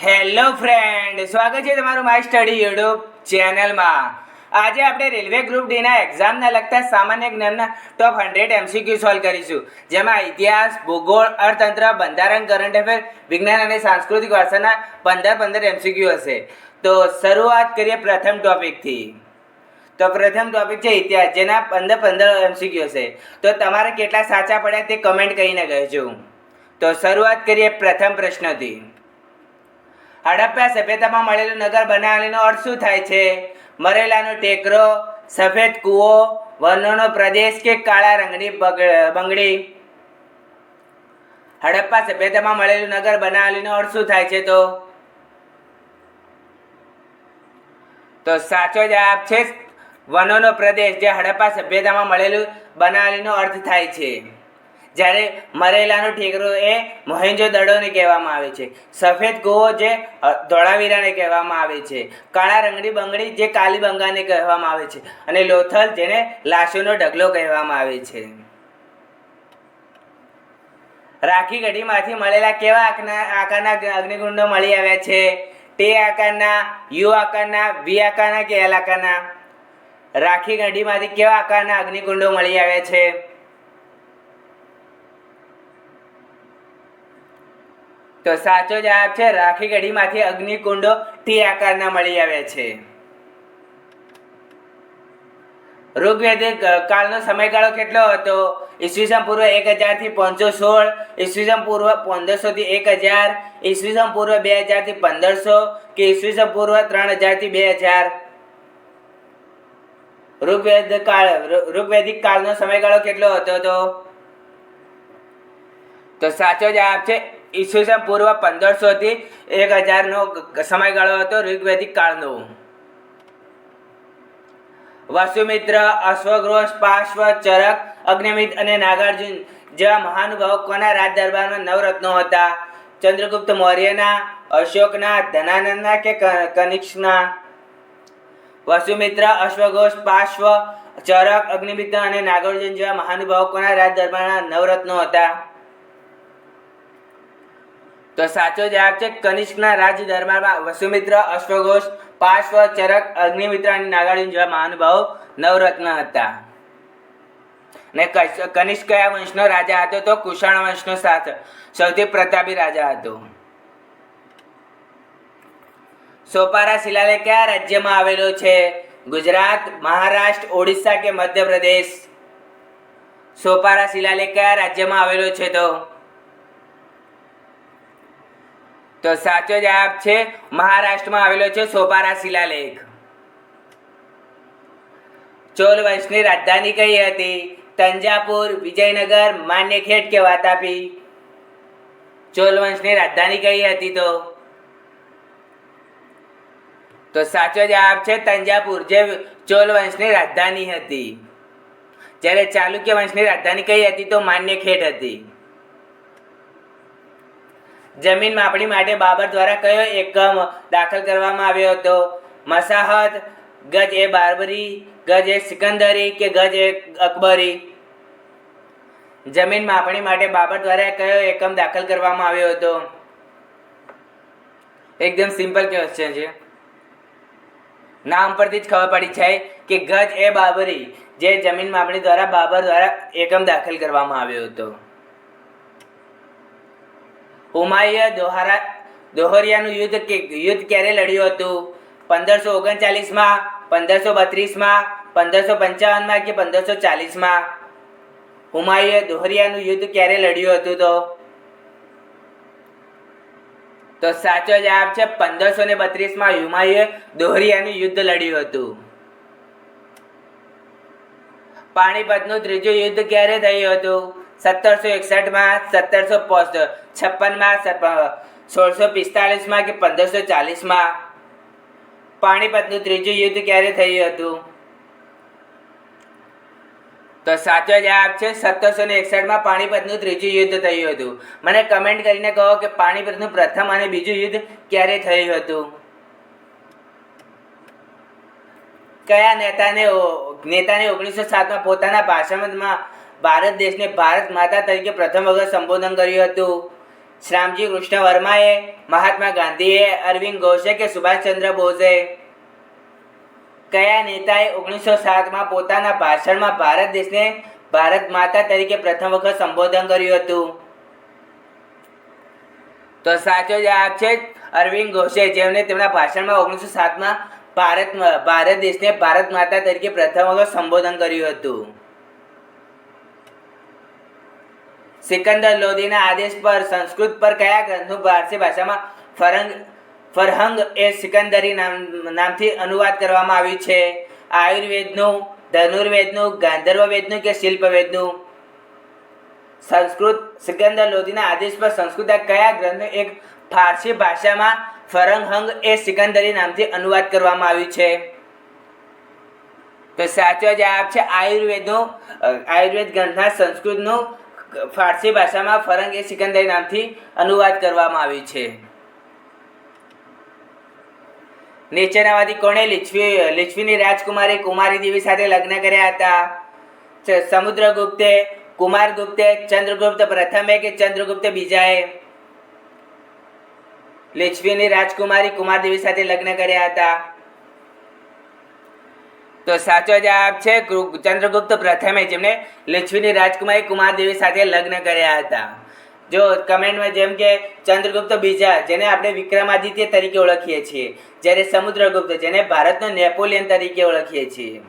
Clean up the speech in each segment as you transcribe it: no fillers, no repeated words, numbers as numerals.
Hello friend, સ્વાગત છે તમારું માય સ્ટડી યુટ્યુબ ચેનલમાં। આજે આપણે રેલવે ગ્રુપ ડીના એક્ઝામના લગતા સામાન્ય જ્ઞાનના ટોપ 100 MCQ સોલ્વ કરીશું, જેમાં ઇતિહાસ, ભૂગોળ, અર્થતંત્ર, બંધારણ, કરંટ અફેર, વિજ્ઞાન અને સાંસ્કૃતિક વારસાના 15 MCQ હશે। તો શરૂઆત કરીએ પ્રથમ ટોપિકથી। તો પ્રથમ ટોપિક છે ઇતિહાસ, જેના 15 MCQ હશે। તો તમારે કેટલા સાચા પડ્યા તે કમેન્ટ કરીને કહેજો। તો શરૂઆત કરીએ પ્રથમ પ્રશ્નથી। હડપ્પા સભ્યતામાં મળેલું નગર બનાવલીનો અર્થ શું થાય છે? મરેલાનો ટેકરો, સફેદ કૂવો, વનોનો પ્રદેશ કે કાળા રંગની બંગડી? હડપ્પા સભ્યતામાં મળેલું નગર બનાવલીનો અર્થ શું થાય છે? તો સાચો જવાબ છે વનોનો પ્રદેશ, જે હડપ્પા સભ્યતામાં મળેલું બનાવલીનો અર્થ થાય છે। જ્યારે મરેલાનો ઠેકરો એ મોહેંજો-દડોને કહેવામાં આવે છે, સફેદ કૂવો જે ધોળાવીરાને કહેવામાં આવે છે, કાળા રંગની બંગડી જે કાલીબંગાને કહેવામાં આવે છે, અને લોથલ જેને લાશોનો ઢગલો કહેવામાં આવે છે। રાખી ગઢીમાંથી મળેલા કેવા આકારના અગ્નિકુંડો મળી આવ્યા છે? ટી આકારના, યુ આકારના, વી આકારના કે એલ આકારના? રાખી ગઢીમાંથી કેવા આકારના અગ્નિકુંડો મળી આવ્યા છે? તો સાચો જવાબ છે રાખી ગઢીમાંથી અગ્નિકુંડો ટી આકારના મળી આવ્યા છે। ઋગ્વેદિક કાળનો સમયગાળો કેટલો હતો? ઈસવીસન પૂર્વ 1000 થી 516, ઈસવીસન પૂર્વ 1500 થી 1000, ઈસવીસન પૂર્વ 2000 થી 1500 કે ઈસવીસન પૂર્વ 3000 થી 2000? ઋગ્વેદિક કાળનો સમયગાળો કેટલો હતો? તો સાચો જવાબ છે ઈસવીસન પૂર્વ 1500 થી 1000 નો સમયગાળો હતો ઋગ્વેદિક કાળનો। વસુમિત્ર, અશ્વઘોષ, પાર્શ્વ, ચરક, અગ્નિમિત્ર અને નાગાર્જુન જેવા મહાનુભાવો કોના રાજ દરબારમાં નવરત્નો હતા? ચંદ્રગુપ્ત મૌર્યના, અશોકના, ધનાનંદના કે કનિષ્કના? વસુમિત્ર, અશ્વઘોષ, પાર્શ્વ, ચરક, અગ્નિમિત્ર અને નાગાર્જુન જેવા મહાનુભાવો કોના રાજ દરબારના નવરત્નો હતા? તો સાચો જવાબ છે કનિષ્કના રાજ દરબારમાં વસુમિત્ર, અશ્વઘોષ, પાર્શ્વ, ચરક, અગ્નિમિત્ર અને નાગાર્જુન જેવા મહાનુભાવો નવરત્ન હતા। ને કનિષ્ક કયા વંશનો રાજા હતો? તો કુષાણ વંશનો સૌથી પ્રતાપી રાજા હતો। સોપારા શિલાલેખ કયા રાજ્યમાં આવેલો છે? ગુજરાત, મહારાષ્ટ્ર, ઓડિશા કે મધ્યપ્રદેશ? સોપારા શિલાલેખ કયા રાજ્યમાં આવેલો છે? તો સાચો જવાબ છે મહારાષ્ટ્રમાં આવેલો છે સોપારા શિલાલેખ। ચોલ વંશની રાજધાની કઈ હતી? તંજાપુર, વિજયનગર, માન્યખેડ કે વાતાપી? ચોલ વંશની રાજધાની કઈ હતી? તો સાચો જવાબ છે તંજાપુર, જે ચોલ વંશની રાજધાની હતી। જ્યારે ચાલુક્ય વંશની રાજધાની કઈ હતી? તો માન્યખેડ હતી। જમીન માપણી માટે બાબર દ્વારા કયો એકમ દાખલ કરવામાં આવ્યો હતો? મસાહત, ગજ એ બાબરી, ગજ એ સિકંદરી કે ગજ એ અકબરી? જમીન માપણી માટે બાબર દ્વારા કયો એકમ દાખલ કરવામાં આવ્યો હતો? એકદમ સિમ્પલ ક્વેશ્ચન છે, નામ પરથી જ ખબર પડી જાય કે ગજ એ બાબરી, જે જમીન માપણી દ્વારા બાબર દ્વારા એકમ દાખલ કરવામાં આવ્યો હતો। હુમાયુએ દોહરિયાનું યુદ્ધ ક્યારે લડ્યું હતું? 1539માં, 1532માં, 1555માં કે 1540માં? હુમાયુએ દોહરિયાનું યુદ્ધ ક્યારે લડ્યું હતું? તો સાચો જવાબ છે 1532માં હુમાયુએ દોહરિયાનું યુદ્ધ લડ્યું હતું। પાણીપતનું ત્રીજું યુદ્ધ ક્યારે થયું હતું? 1761માં, 1756માં, 1645માં કે 1540માં? પાણીપતનું ત્રીજું યુદ્ધ ક્યારે થયું હતું? તો સાચો જવાબ છે 1761માં પાણીપતનું ત્રીજું યુદ્ધ થયું હતું। મને કમેન્ટ કરીને કહો કે પાણીપતનું પ્રથમ અને બીજું યુદ્ધ ક્યારે થયું હતું? કયા નેતાને 1907માં પોતાના ભાષણમાં ભારત દેશને ભારત માતા તરીકે પ્રથમ વખત સંબોધન કર્યું હતું? શ્યામજી કૃષ્ણ વર્માએ, મહાત્મા ગાંધીએ, અરવિંદ ઘોષે કે સુભાષચંદ્ર બોઝે? કયા નેતાએ 1907માં પોતાના ભાષણમાં ભારત દેશને ભારત માતા તરીકે પ્રથમ વખત સંબોધન કર્યું હતું? તો સાચો જવાબ છે અરવિંદ ઘોષે, જેમણે તેમના ભાષણમાં 1907માં ભારત દેશને ભારત માતા તરીકે પ્રથમ વખત સંબોધન કર્યું હતું. સિકંદર લોધીના આદેશ પર સંસ્કૃત પર કયા ગ્રંથનું પારસી ભાષામાં ફરહંગ એ સિકંદરી નામથી અનુવાદ કરવામાં આવ્યું છે? આયુર્વેદનું, ધનુર્વેદનું, ગાંધર્વવેદનું કે શિલ્પવેદનું? સંસ્કૃત સિકંદર લોધીના આદેશ પર સંસ્કૃત કયા ગ્રંથનું એક ફારસી ભાષામાં ફરહંગ એ સિકંદરી નામથી અનુવાદ કરવામાં આવ્યું છે? તો સાચો જવાબ છે આયુર્વેદ ગ્રંથના સંસ્કૃતનું ફારસી ભાષામાં ફરંગ એ સિકંદરી નામથી અનુવાદ કરવામાં આવ્યું છે. નીચેનામાંથી કોણે લિચ્છવીની રાજકુમારી કુમારી દેવી સાથે લગ્ન કર્યા હતા? સમુદ્રગુપ્તે, કુમારગુપ્તે, ચંદ્રગુપ્ત પ્રથમે કે ચંદ્રગુપ્ત બીજાએ લિચ્છવીની રાજકુમારી કુમારદેવી સાથે લગ્ન કર્યા હતા? તો સાચો જવાબ છે ચંદ્રગુપ્ત પ્રથમે, જેમણે લિચ્છવીની રાજકુમારી કુમારદેવી સાથે લગ્ન કર્યા હતા. જો કમેન્ટમાં જેમ કે ચંદ્રગુપ્ત બીજા, જેને આપણે વિક્રમાદિત્ય તરીકે ઓળખીએ છીએ, જ્યારે સમુદ્રગુપ્ત, જેને ભારતનો નેપોલિયન તરીકે ઓળખીએ છીએ.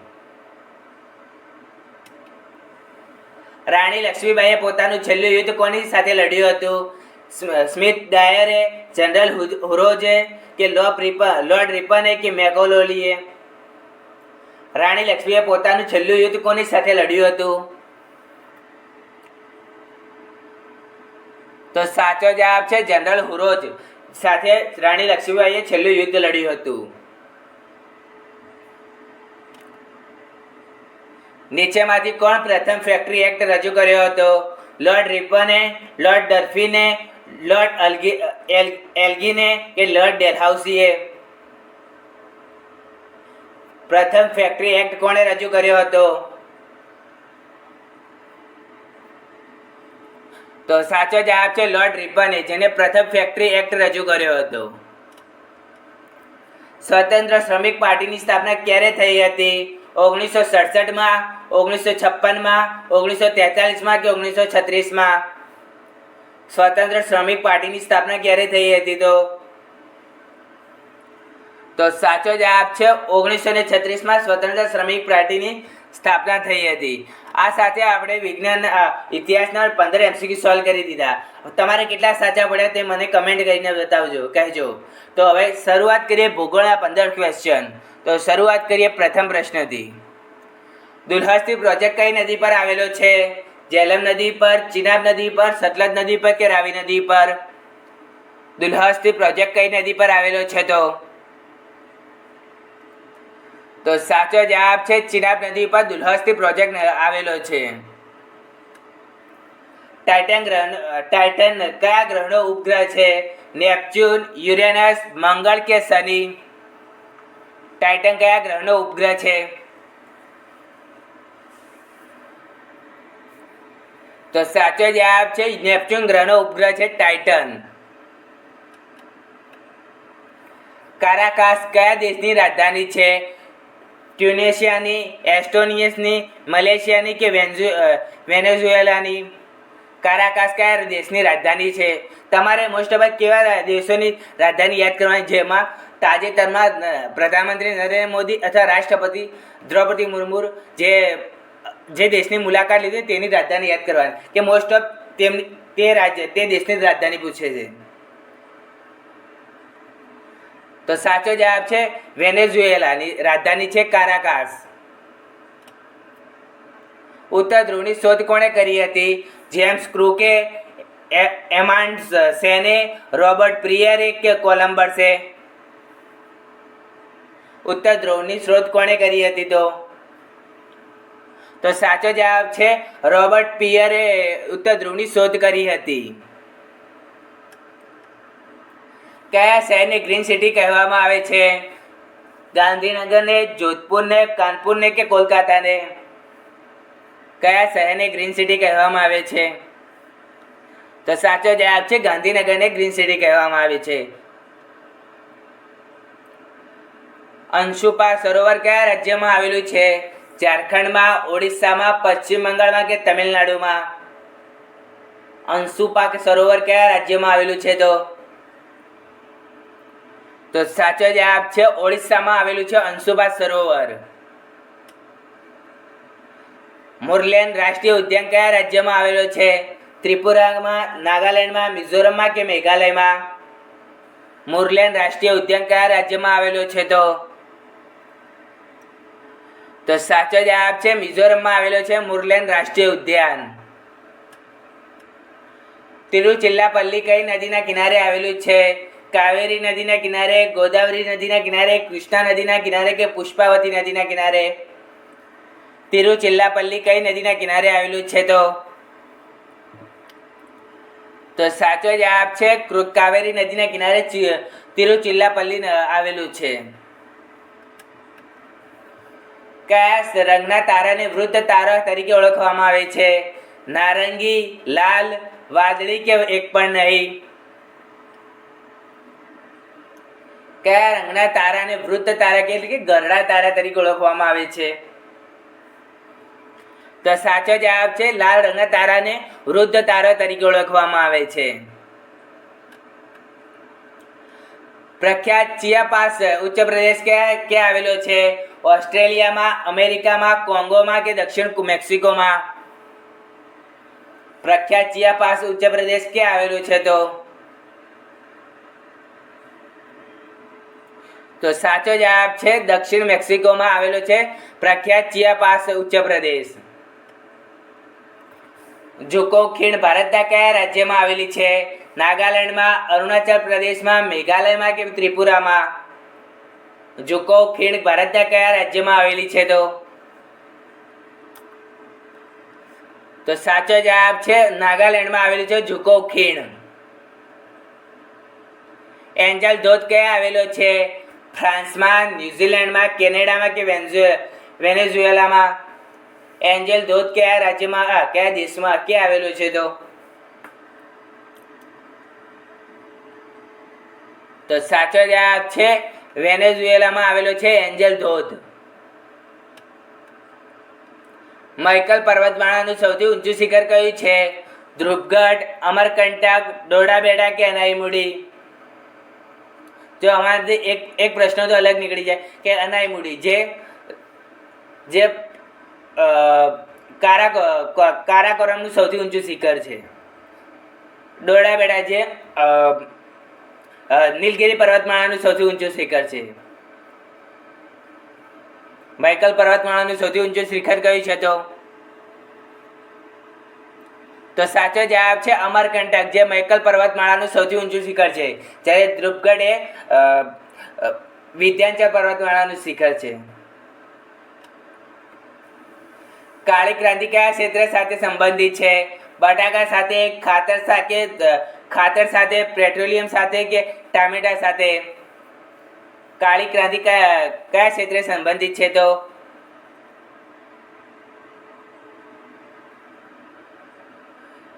રાણી લક્ષ્મીબાઈએ પોતાનું છેલ્લું યુદ્ધ કોની સાથે લડ્યું હતું? સ્મિથ ડાયરે, જનરલ હુરોજે કે લોર્ડ રિપને કે મેકોલોલીએ? રાણી લક્ષ્મીએ પોતાનું છેલ્લું યુદ્ધ કોની સાથે લડ્યું હતું? તો સાચો જવાબ છે જનરલ હુરોજ સાથે રાણી લક્ષ્મીબાઈએ છેલ્લું યુદ્ધ લડ્યું હતું. નીચેમાંથી કોણ પ્રથમ ફેક્ટરી એક્ટ રજૂ કર્યો હતો? લોર્ડ રિપને, લોર્ડ ડર્ફીને, લોર્ડ એલ્ગીને કે લોર્ડ ડેલહાઉસીએ? પ્રથમ ફેક્ટરી એક્ટ કોણે રજૂ કર્યો હતો? તો સાચો જવાબ છે લોર્ડ રિપને, જેને પ્રથમ ફેક્ટરી એક્ટ રજૂ કર્યો હતો. સ્વતંત્ર શ્રમિક પાર્ટીની સ્થાપના ક્યારે થઈ હતી? 1967માં, 1956માં, 1943માં કે 1936માં? સ્વતંત્ર શ્રમિક પાર્ટીની સ્થાપના ક્યારે થઈ હતી? તો સાચો જવાબ છે 1936માં સ્વતંત્ર શ્રમિક પાર્ટીની સ્થાપના થઈ હતી. આ સાથે આપણે વિજ્ઞાન ઇતિહાસના 15 MCQ સોલ્વ કરી દીધા. તમારે કેટલા સાચા પડ્યા તે મને કમેન્ટ કરીને કહેજો. તો હવે શરૂઆત કરીએ ભૂગોળના 15 ક્વેશ્ચન. તો શરૂઆત કરીએ પ્રથમ પ્રશ્નથી. દુલ્હસ્તી પ્રોજેક્ટ કઈ નદી પર આવેલો છે? ઝેલમ નદી પર, ચિનાબ નદી પર, સતલજ નદી પર કે રાવી નદી પર? દુલ્હસ્તી પ્રોજેક્ટ કઈ નદી પર આવેલો છે? તો સાચો જવાબ છે ચિનાબ નદી પર દુલ્હસ્તી પ્રોજેક્ટ આવેલો છે. ટાઇટન કયા ગ્રહનો ઉપગ્રહ છે? નેપચ્યુન, યુરેનસ, મંગળ કે શનિ? ટાઇટન કયા ગ્રહનો ઉપગ્રહ છે? તો સાચો જવાબ છે નેપચ્યુન ગ્રહનો ઉપગ્રહ છે ટાઇટન. કારાકાસ કયા દેશની રાજધાની છે? ટ્યુનેશિયાની, એસ્ટોનિયાની, મલેશિયાની કે વેનેઝુએલાની? કારાકાસ કયા દેશની રાજધાની છે? તમારે મોસ્ટ ઓફ કેવા દેશોની રાજધાની યાદ કરવાની, જેમાં તાજેતરમાં પ્રધાનમંત્રી નરેન્દ્ર મોદી અથવા રાષ્ટ્રપતિ દ્રૌપદી મુર્મુ જે દેશની મુલાકાત લીધી તેની રાજધાની યાદ કરવાની, કે મોસ્ટ ઓફ તે દેશની રાજધાની પૂછે છે. તો સાચો જવાબ છે વેનેઝુએલાની રાજધાની છે કારાકાસ. ઉત્તર ધ્રુવની શોધ કોણે કરી હતી? જેમ્સ ક્રુકે, એમાન્ડ સેને, રોબર્ટ પ્રિયરે કે કોલમ્બસે? ઉત્તર ધ્રુવની શોધ કોણે કરી હતી? તો સાચો જવાબ છે રોબર્ટ પિયરે ઉત્તર ધ્રુવની શોધ કરી હતી. કયા શહેરને ગ્રીન સિટી કહેવામાં આવે છે? ગાંધીનગરને, જોધપુરને, કાનપુરને કે કોલકાતાને? કયા શહેરને ગ્રીન સિટી કહેવામાં આવે છે? તો સાચો જવાબ છે ગાંધીનગરને ગ્રીન સિટી કહેવામાં આવે છે. અંશુપા સરોવર કયા રાજ્યમાં આવેલું છે? ઝારખંડમાં, ઓડિશામાં, પશ્ચિમ બંગાળમાં કે તમિલનાડુમાં? અંશુપા સરોવર કયા રાજ્યમાં આવેલું છે? તો સાચો જવાબ છે ઓડિશામાં આવેલું છે અંશુપા સરોવર. મુરલેન રાષ્ટ્રીય ઉદ્યાન કયા રાજ્યમાં આવેલો છે? ત્રિપુરામાં, નાગાલેન્ડમાં, મિઝોરમમાં કે મેઘાલયમાં? મુરલેન રાષ્ટ્રીય ઉદ્યાન કયા રાજ્યમાં આવેલો છે? તો સાચો જવાબ છે મિઝોરમમાં આવેલો છે મુરલેન રાષ્ટ્રીય ઉદ્યાન. તિરુચિલ્લાપલ્લી કઈ નદીના કિનારે આવેલું છે? કાવેરી નદીના કિનારે, ગોદાવરી નદીના કિનારે, કૃષ્ણા નદીના કિનારે કે પુષ્પાવતી નદીના કિનારે? તિરુચિલ્લાપલ્લી કઈ નદીના કિનારે આવેલું છે? તો સાચો જવાબ છે કાવેરી નદીના કિનારે તિરુચિલ્લાપલ્લી આવેલું છે. કયા રંગના તારાને વૃદ્ધ તારા તરીકે ઓળખવામાં આવે છે? નારંગી, લાલ, વાદળી કે એક પણ નહીં? કયા રંગના તારાને વૃદ્ધ તારા એટલે કે ગરડા તારા તરીકે ઓળખવામાં આવે છે? તો સાચો જવાબ છે લાલ રંગના તારાને વૃદ્ધ તારા તરીકે ઓળખવામાં આવે છે. પ્રખ્યાત ચિયા પાસ ઉચ્ચ પ્રદેશ ક્યાં આવેલો છે? ઓસ્ટ્રેલિયામાં, અમેરિકામાં, કોંગોમાં કે દક્ષિણ મેક્સિકોમાં? પ્રખ્યાત ચિયા પાસ ઉચ્ચ પ્રદેશ ક્યાં આવેલો છે? તો સાચો જવાબ છે દક્ષિણ મેક્સિકોમાં આવેલો છે પ્રખ્યાત ચિયા પાસ ઉચ્ચ પ્રદેશ. જુકો ખીણ ભારતના કયા રાજ્યમાં આવેલી છે? નાગાલેન્ડમાં, અરુણાચલ પ્રદેશમાં, મેઘાલયમાં કે ત્રિપુરામાં? જુકો ખીણ ભારતના કયા રાજ્યમાં આવેલી છે? તો સાચો જવાબ છે નાગાલેન્ડમાં આવેલી છે જુકો ખીણ. એન્જલ ધોધ ક્યાં આવેલો છે? ફ્રાન્સમાં, ન્યુઝીલેન્ડમાં, કેનેડામાં કે વેનેઝુએલામાં? એન્જલ ધોધ કયા રાજ્યમાં કયા દેશમાં ક્યાં આવેલો છે? તો સાચો જવાબ છે વેનેઝુએલામાં આવેલો છે એન્જલ ધોધ. મૈકલ પર્વતમાળાનું સૌથી ઊંચું શિખર કયું છે? ધ્રુવગઢ, અમરકંટક, ડોડાબેડા કે અનાઈમુડી? જો અમારાથી એક પ્રશ્ન તો અલગ નીકળી જાય કે અનાઈમુડી જે કારાકોરમનું સૌથી ઊંચું શિખર છે. ડોડાબેડા જે નીલગિરી પર્વતમાળાનું સૌથી ઊંચું શિખર છે. મૈકલ પર્વતમાળાનું સૌથી ઊંચું શિખર કયું છે? તો સાચો જવાબ છે અમરકંટક જે મૈકલ પર્વતમાળાનું સૌથી ઊંચું શિખર છે, જ્યારે ધ્રુવગઢ એ વિંધ્યાચલ પર્વતમાળાનું શિખર છે. કાળી ક્રાંતિ કયા ક્ષેત્ર સાથે સંબંધિત છે? બટાકા સાથે, ખાતર સાથે, પેટ્રોલિયમ સાથે કે ટામેટા સાથે? કાળી ક્રાંતિ કયા ક્ષેત્રે સંબંધિત છે?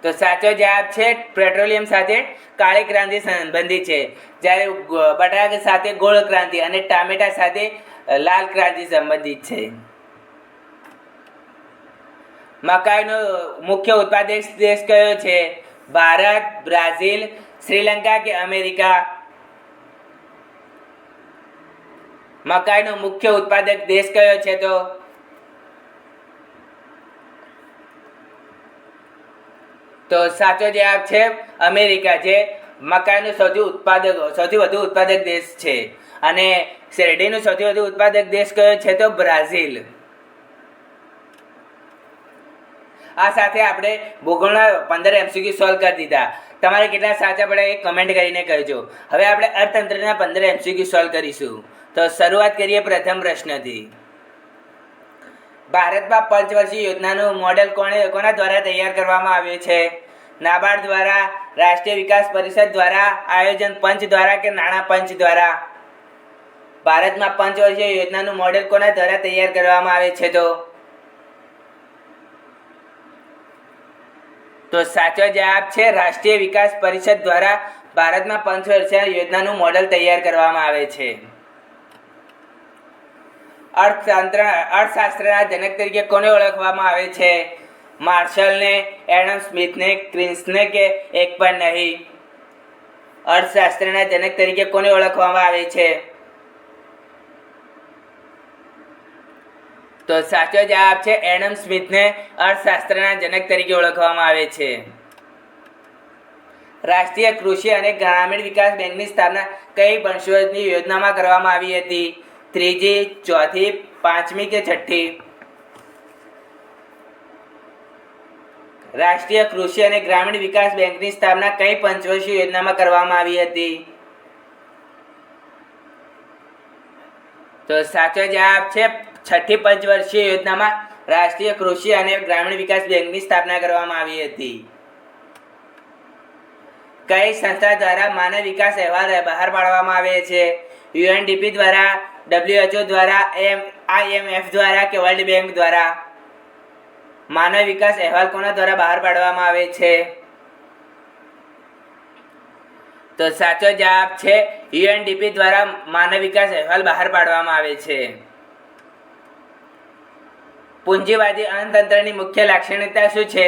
તો સાચો જવાબ છે પેટ્રોલિયમ સાથે કાળી ક્રાંતિ સંબંધિત છે, જ્યારે બટાકા સાથે ગોળ ક્રાંતિ અને ટામેટા સાથે લાલ ક્રાંતિ સંબંધિત છે. મકાઈનો મુખ્ય ઉત્પાદક દેશ કયો છે? ભારત, બ્રાઝિલ, શ્રીલંકા કે અમેરિકા? મકાઈનો મુખ્ય ઉત્પાદક દેશ કયો છે? તો સાચો જવાબ છે અમેરિકા, જે મકાઈનો સૌથી વધુ ઉત્પાદક દેશ છે. અને શેરડીનો સૌથી વધુ ઉત્પાદક દેશ કયો છે? તો બ્રાઝિલ. આ સાથે આપણે ભૂગોળના 15 MCQ સોલ્વ કરી દીધા. તમારે કેટલા સાચા પડ્યા એ કમેન્ટ કરીને કહેજો. હવે આપણે અર્થતંત્રના 15 MCQ સોલ્વ કરીશું. તો શરૂઆત કરીએ પ્રથમ પ્રશ્નથી. ભારતમાં પંચવર્ષીય યોજનાનું મોડેલ કોના દ્વારા તૈયાર કરવામાં આવ્યું છે? નાબાર્ડ દ્વારા, રાષ્ટ્રીય વિકાસ પરિષદ દ્વારા, આયોજન પંચ દ્વારા કે નાણાં પંચ દ્વારા? ભારતમાં પંચવર્ષીય યોજનાનું મોડેલ કોના દ્વારા તૈયાર કરવામાં આવે છે? તો સાચો જવાબ છે રાષ્ટ્રીય વિકાસ પરિષદ દ્વારા ભારતમાં પંચવર્ષીય યોજનાનું મોડેલ તૈયાર કરવામાં આવે છે. અર્થશાસ્ત્રના જનક તરીકે કોને ઓળખવામાં આવે છે? માર્શલને, એડમ સ્મિથને, ક્વિન્સને કે એક પણ નહીં? અર્થશાસ્ત્રના જનક તરીકે કોને ઓળખવામાં આવે છે? તો સાચો જવાબ છે એડમ સ્મિથને અર્થશાસ્ત્રના જનક તરીકે ઓળખવામાં આવે છે. રાષ્ટ્રીય કૃષિ અને ગ્રામીણ વિકાસ બેંકની સ્થાપના કઈ પંચવર્ષની યોજનામાં કરવામાં આવી હતી? ત્રીજી, ચોથી, પાંચમી કે છઠ્ઠી? રાષ્ટ્રીય કૃષિ અને ગ્રામીણ વિકાસ બેંકની સ્થાપના કઈ પંચવર્ષીય યોજનામાં કરવામાં આવી હતી? તો સાચો જવાબ છે છઠ્ઠી પંચવર્ષીય યોજનામાં રાષ્ટ્રીય કૃષિ અને ગ્રામીણ વિકાસ બેંકની સ્થાપના કરવામાં આવી હતી. કઈ સંસ્થા દ્વારા માનવ વિકાસ અહેવાલ બહાર પાડવામાં આવે છે? યુએનડીપી દ્વારા, WHO દ્વારા, IMF દ્વારા કે વર્લ્ડ બેંક દ્વારા? માનવ વિકાસ અહેવાલ કોના દ્વારા બહાર પાડવામાં આવે છે? તો સાચો જવાબ છે યુએનડીપી દ્વારા માનવ વિકાસ અહેવાલ બહાર પાડવામાં આવે છે. પૂંજીવાદી અર્થતંત્રની મુખ્ય લાક્ષણિકતા શું છે?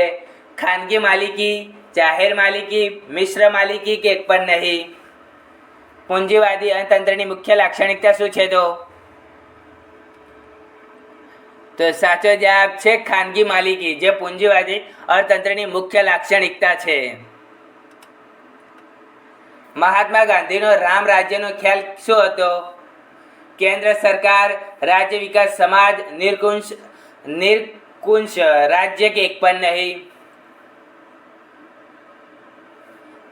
ખાનગી માલિકી, જાહેર માલિકી, મિશ્ર માલિકી કે એક પણ નહીં? પૂંજીવાદી અર્થતંત્રની મુખ્ય લાક્ષણિકતા શું છે? તો સાચો જવાબ છે ખાનગી માલિકી, જે પૂંજીવાદી અર્થતંત્રની મુખ્ય લાક્ષણિકતા છે. મહાત્મા ગાંધીનો રામ રાજ્યનો ખ્યાલ શું હતો? કેન્દ્ર સરકાર, રાજ્ય વિકાસ સમાજ, નિરકુંશ રાજ્ય કે એક પણ નહીં?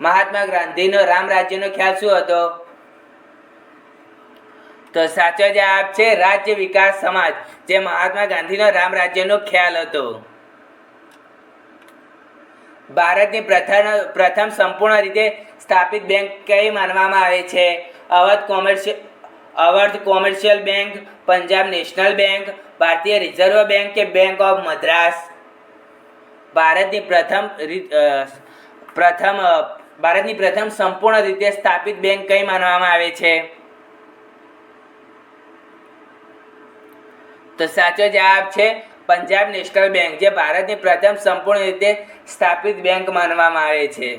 મહાત્મા ગાંધીનો રામ રાજ્યનો ખ્યાલ શું હતો? તો સાચો જવાબ છે રાજ્ય વિકાસ સમાજ, જે મહાત્મા ગાંધીનો રામ રાજ્યનો ખ્યાલ હતો. ભારતની પ્રથમ સંપૂર્ણ રીતે સ્થાપિત બેંક કઈ માનવામાં આવે છે? Awadh commercial bank, Punjab national bank, ભારતીય રિઝર્વ બેંક કે બેંક ઓફ મદ્રાસ? ભારતની પ્રથમ સંપૂર્ણ રીતે સ્થાપિત બેંક કઈ માનવામાં આવે છે? તો સાચો જવાબ છે પંજાબ નેશનલ બેંક, જે ભારતની પ્રથમ સંપૂર્ણ રીતે સ્થાપિત બેંક માનવામાં આવે છે.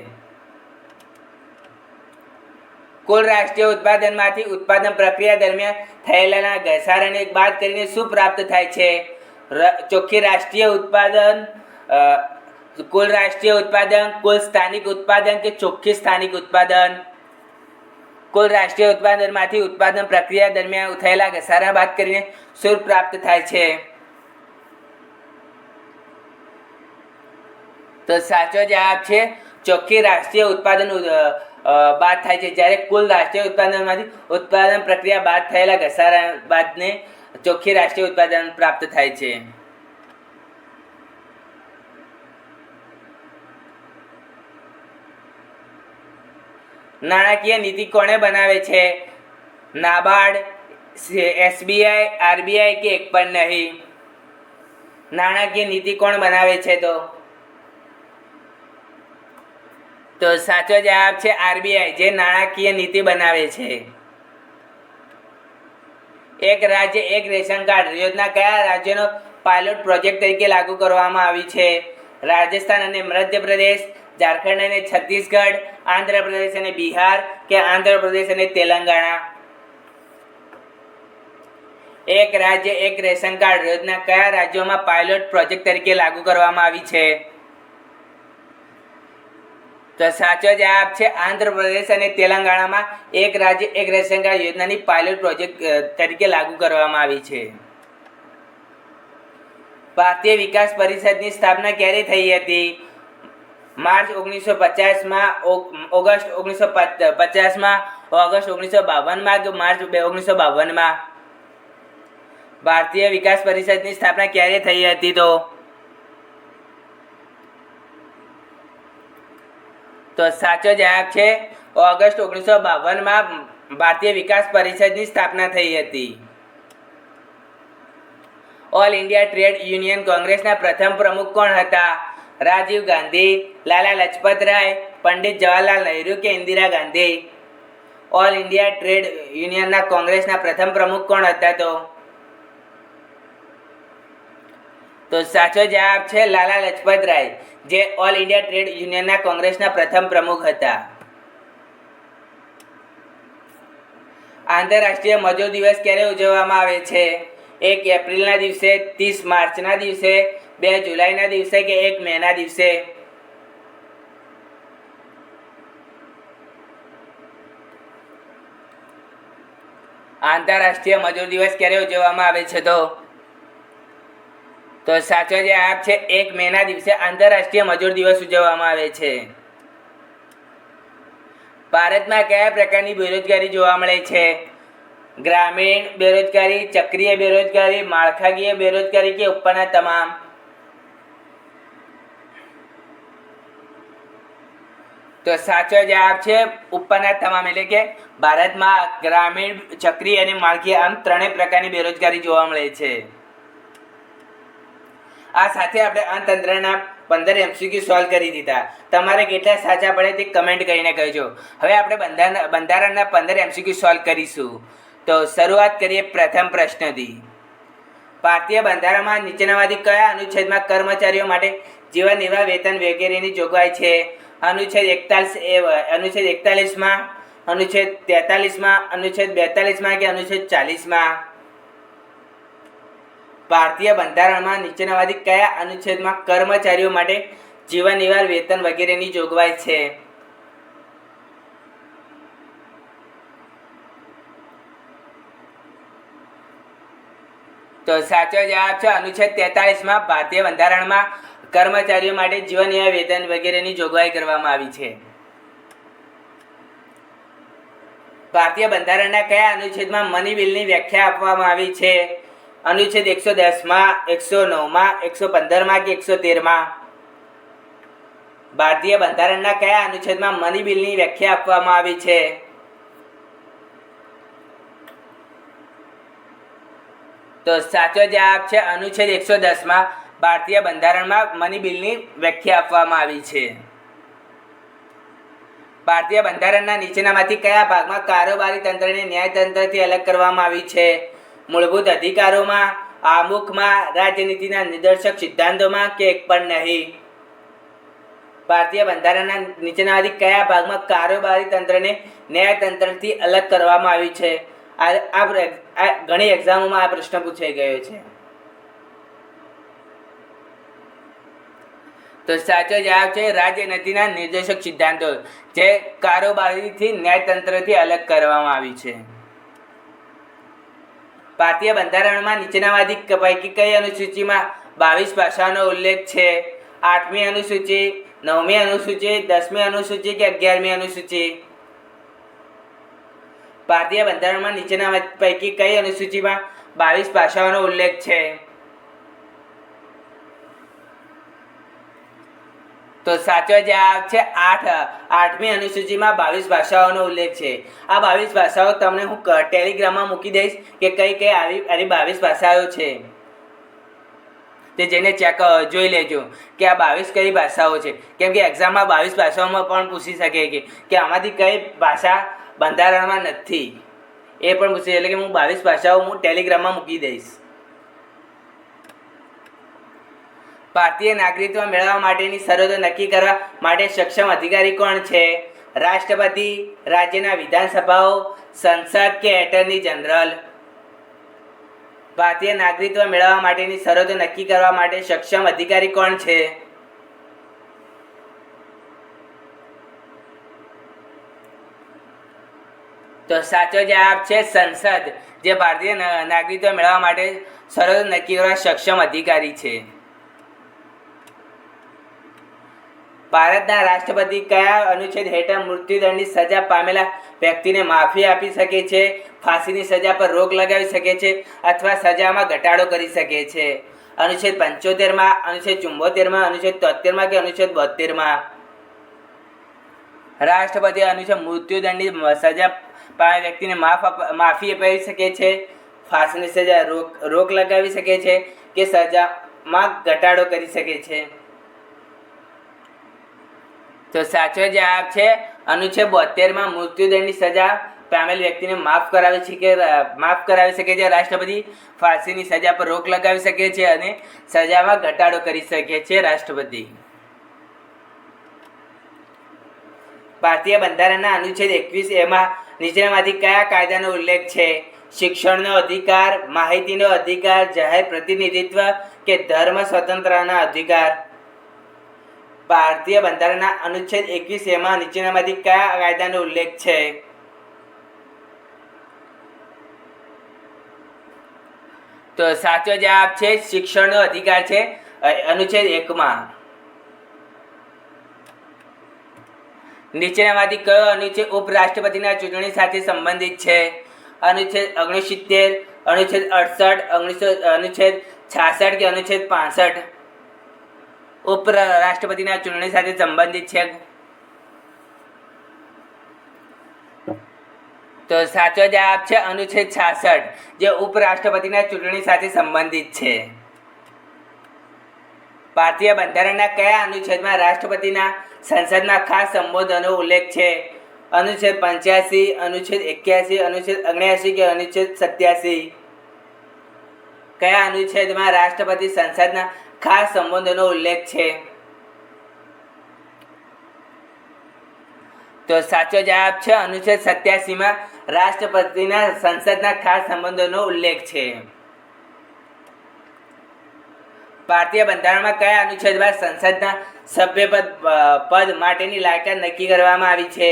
કુલ રાષ્ટ્રીય ઉત્પાદનમાંથી ઉત્પાદન પ્રક્રિયા દરમિયાન થયેલા ઘસારાને બાદ કરીને શું પ્રાપ્ત થાય છે? ચોખ્ખી રાષ્ટ્રીય ઉત્પાદન, કુલ રાષ્ટ્રીય ઉત્પાદન, કુલ સ્થાનિક ઉત્પાદન કે ચોખ્ખી સ્થાનિક ઉત્પાદન? કુલ રાષ્ટ્રીય ઉત્પાદનમાંથી ઉત્પાદન પ્રક્રિયા દરમિયાન થયેલા ઘસારા બાદ કરીને શું પ્રાપ્ત થાય છે? તો સાચો જવાબ છે ચોખ્ખી રાષ્ટ્રીય ઉત્પાદન બાદ થાય છે, જ્યારે કુલ રાષ્ટ્રીય ઉત્પાદનમાંથી ઉત્પાદન પ્રક્રિયા બાદ થયેલા ઘસારા બાદને ચોખ્ખી રાષ્ટ્રીય ઉત્પાદન પ્રાપ્ત થાય છે. નાણાકીય નીતિ કોણે બનાવે છે? નાબાર્ડ, SBI, RBI કે એક પણ નહીં? નાણાકીય નીતિ કોણ બનાવે છે? તો સાચો જવાબ છે RBI, જે નાણાકીય નીતિ બનાવે છે. એક રાજ્ય એક રેશન કાર્ડ યોજના કયા રાજ્યનો પાયલોટ પ્રોજેક્ટ તરીકે લાગુ કરવામાં આવી છે? રાજસ્થાન અને મધ્યપ્રદેશ, ઝારખંડ અને છત્તીસગઢ, આંધ્રપ્રદેશ અને બિહાર કે આંધ્રપ્રદેશ અને તેલંગાણા? એક રાજ્ય એક રેશન કાર્ડ યોજના કયા રાજ્યોમાં પાયલોટ પ્રોજેક્ટ તરીકે લાગુ કરવામાં આવી છે? તો સાચો જવાબ છે આંધ્રપ્રદેશ અને તેલંગાણામાં એક રાજ્ય એક રેશન કાર્ડ યોજનાની પાયલોટ પ્રોજેક્ટ તરીકે લાગુ કરવામાં આવી છે. ભારતીય વિકાસ પરિષદની સ્થાપના ક્યારે થઈ હતી? માર્ચ 1950માં, ઓગસ્ટ 1950માં, ઓગસ્ટ 1952માં કે માર્ચ 1952માં? ભારતીય વિકાસ પરિષદની સ્થાપના ક્યારે થઈ હતી? તો સાચો જવાબ છે ઓગસ્ટ 1952માં ભારતીય વિકાસ પરિષદની સ્થાપના થઈ હતી. ઓલ ઇન્ડિયા ટ્રેડ યુનિયન કોંગ્રેસના પ્રથમ પ્રમુખ કોણ હતા? રાજીવ ગાંધી, લાલા લજપત રાય, પંડિત જવાહરલાલ નહેરુ કે Indira Gandhi? All India trade યુનિયનના કોંગ્રેસના પ્રથમ પ્રમુખ કોણ હતા? તો સાચો જવાબ છે લાલા લજપત રાય, જે ઓલ ઇન્ડિયા ટ્રેડ યુનિયનના કોંગ્રેસના પ્રથમ પ્રમુખ હતા. આંતરરાષ્ટ્રીય મજૂર દિવસ ક્યારે ઉજવવામાં આવે છે? 1 એપ્રિલના દિવસે, 30 માર્ચના દિવસે, 2 જુલાઈના દિવસે કે 1 મેના દિવસે? આંતરરાષ્ટ્રીય મજૂર દિવસ ક્યારે ઉજવવામાં આવે છે? તો સાચો જવાબ છે 1 મેના દિવસે આંતરરાષ્ટ્રીય મજૂર દિવસ ઉજવવામાં આવે છે. ભારતમાં કયા પ્રકારની બેરોજગારી જોવા મળે છે? ગ્રામીણ બેરોજગારી, ચક્રીય બેરોજગારી, માળખાકીય બેરોજગારી કે ઉપરના તમામ? તો સાચો જવાબ છે ઉપરના તમામ, એટલે કે ભારતમાં ગ્રામીણ, ચક્રીય અને માળખાકીય આમ ત્રણેય પ્રકારની બેરોજગારી જોવા મળે છે. આ સાથે આપણે અર્થતંત્રના 15 MCQ સોલ્વ કરી દીધા. તમારે કેટલા સાચા પડે તે કમેન્ટ કરીને કહેજો. હવે આપણે બંધારણના 15 MCQ સોલ્વ કરીશું. તો શરૂઆત કરીએ પ્રથમ પ્રશ્નથી. ભારતીય બંધારણમાં નીચેનામાંથી કયા અનુચ્છેદમાં કર્મચારીઓ માટે જીવન નિર્વાહ વેતન વગેરેની જોગવાઈ છે? અનુચ્છેદ 41માં, અનુચ્છેદ 43માં, અનુચ્છેદ 42માં કે અનુચ્છેદ 40માં? ભારતીય બંધારણમાં નીચેનામાંથી કયા અનુચ્છેદમાં કર્મચારીઓ માટે જીવન નિર્વાહ વેતન વગેરેની જોગવાઈ છે? તો સાચો જવાબ છે અનુચ્છેદ 43માં ભારતીય બંધારણમાં કર્મચારીઓ માટે જીવન નિર્વાહ વેતન વગેરેની જોગવાઈ કરવામાં આવી છે. ભારતીય બંધારણના કયા અનુચ્છેદમાં મની બિલની વ્યાખ્યા આપવામાં આવી છે? અનુચ્છેદ 110માં, 109માં, 115માં કે 113માં? ભારતીય બંધારણના કયા અનુચ્છેદમાં મની બિલની વ્યાખ્યા આપવામાં આવી છે? તો સાચો જવાબ છે અનુચ્છેદ 110માં ભારતીય બંધારણમાં મની બિલની વ્યાખ્યા આપવામાં આવી છે. ભારતીય બંધારણના નીચેનામાંથી કયા ભાગમાં કારોબારી તંત્રને ન્યાયતંત્રથી અલગ કરવામાં આવી છે? મૂળભૂત અધિકારોમાં, આમુખમાં, રાજનીતિના નિદર્શક સિદ્ધાંતોમાં કે એક પણ નહીં? ભારતીય બંધારણના નીચેનામાંથી કયા ભાગમાં કારોબારી તંત્રને ન્યાયતંત્રથી અલગ કરવામાં આવ્યું છે? આ ઘણી એક્ઝામોમાં આ પ્રશ્ન પૂછાઈ ગયો છે. તો સાચો જવાબ છે રાજનીતિના નિર્દેશક સિદ્ધાંતો, જે કારોબારીથી ન્યાયતંત્રથી અલગ કરવામાં આવી છે. ભારતીય બંધારણમાં નીચેનામાંથી પૈકી કઈ અનુસૂચિમાં 22 ભાષાનો ઉલ્લેખ છે? 8મી અનુસૂચિ, 9મી અનુસૂચિ, 10મી અનુસૂચિ કે 11મી અનુસૂચિ? ભારતીય બંધારણમાં નીચેના પૈકી કઈ અનુસૂચિમાં 22 ભાષાઓનો ઉલ્લેખ છે? તો સાચો જવાબ છે 8મી અનુસૂચિમાં 22 ભાષાઓનો ઉલ્લેખ છે. આ 22 ભાષાઓ તમને હું ટેલિગ્રામમાં મૂકી દઈશ કે કઈ કઈ આવી 22 ભાષાઓ છે, તે જઈને જોઈ લેજો કે આ 22 કઈ ભાષાઓ છે. કેમ કે એક્ઝામમાં 22 ભાષાઓમાં પણ પૂછી શકે કે આમાંથી કઈ ભાષા બંધારણમાં નથી, એ પણ પૂછે. એટલે કે હું 22 ભાષાઓ હું ટેલિગ્રામમાં મૂકી દઈશ. ભારતીય નાગરિકત્વ મેળવવા માટેની શરતો નક્કી કરવા માટે સક્ષમ અધિકારી કોણ છે? રાષ્ટ્રપતિ, રાજ્યના વિધાનસભાઓ, સંસદ કે એટર્ની જનરલ? ભારતીય નાગરિકત્વ મેળવવા માટેની શરતો નક્કી કરવા માટે સક્ષમ અધિકારી કોણ છે? તો સાચો જવાબ છે સંસદ, જે ભારતીય નાગરિકત્વ મેળવવા માટે શરતો નક્કી કરવા સક્ષમ અધિકારી છે. ભારતના રાષ્ટ્રપતિ કયા અનુચ્છેદ હેઠળ મૃત્યુદંડની સજા પામેલા વ્યક્તિને માફી આપી શકે છે, ફાંસીની સજા પર રોક લગાવી શકે છે અથવા સજામાં ઘટાડો કરી શકે છે? અનુચ્છેદ 75માં, અનુચ્છેદ 74માં, અનુચ્છેદ 73માં કે અનુચ્છેદ 72માં? રાષ્ટ્રપતિ અનુચ્છેદ મૃત્યુદંડની સજા પામેલા વ્યક્તિને માફી અપાવી શકે છે, ફાંસીની સજા રોક લગાવી શકે છે કે સજામાં ઘટાડો કરી શકે છે? તો સાચો જવાબ છે અનુચ્છેદ 72માં મૃત્યુદંડની સજા પામેલ વ્યક્તિને માફ કરાવી શકે છે રાષ્ટ્રપતિ, ફાંસીની સજા પર રોક લગાવી શકે છે અને સજામાં ઘટાડો કરી શકે છે રાષ્ટ્રપતિ. ભારતીય બંધારણના અનુચ્છેદ 21A નીચેનામાંથી કયા કાયદાનો ઉલ્લેખ છે? શિક્ષણનો અધિકાર, માહિતીનો અધિકાર, જાહેર પ્રતિનિધિત્વ કે ધર્મ સ્વતંત્રતાના અધિકાર? ભારતીય બંધારણના અનુચ્છેદ 21A નીચેનામાંથી કયા કાયદાનો ઉલ્લેખ છે? તો સાચો જવાબ છે શિક્ષણનો અધિકાર છે અનુચ્છેદ 1માં. નીચેનામાંથી કયો અનુચ્છેદ ઉપરાષ્ટ્રપતિના ચૂંટણી સાથે સંબંધિત છે? અનુચ્છેદ 69, અનુચ્છેદ 68, અનુચ્છેદ 66 કે અનુચ્છેદ 65 ઉપરાષ્ટ્રપતિના ચૂંટણી સાથે સંબંધિત છે? તો સાચો જવાબ છે અનુચ્છેદ 66 જે ઉપરાષ્ટ્રપતિના ચૂંટણી સાથે સંબંધિત છે. ભારતીય બંધારણના કયા અનુચ્છેદમાં રાષ્ટ્રપતિના સંસદના ખાસ સંબોધનનો ઉલ્લેખ છે? અનુચ્છેદ 85, અનુચ્છેદ 81, અનુચ્છેદ 79 કે અનુચ્છેદ 87? કયા અનુચ્છેદમાં રાષ્ટ્રપતિ સંસદના ખાસ સંબોધનનો ઉલ્લેખ છે? તો સાચો જવાબ છે અનુચ્છેદ 87માં રાષ્ટ્રપતિના સંસદના ખાસ સંબંધોનો ઉલ્લેખ છે. ભારતીય બંધારણમાં કયા અનુચ્છેદમાં સંસદના સભ્યપદ માટેની લાયકાત નક્કી કરવામાં આવી છે?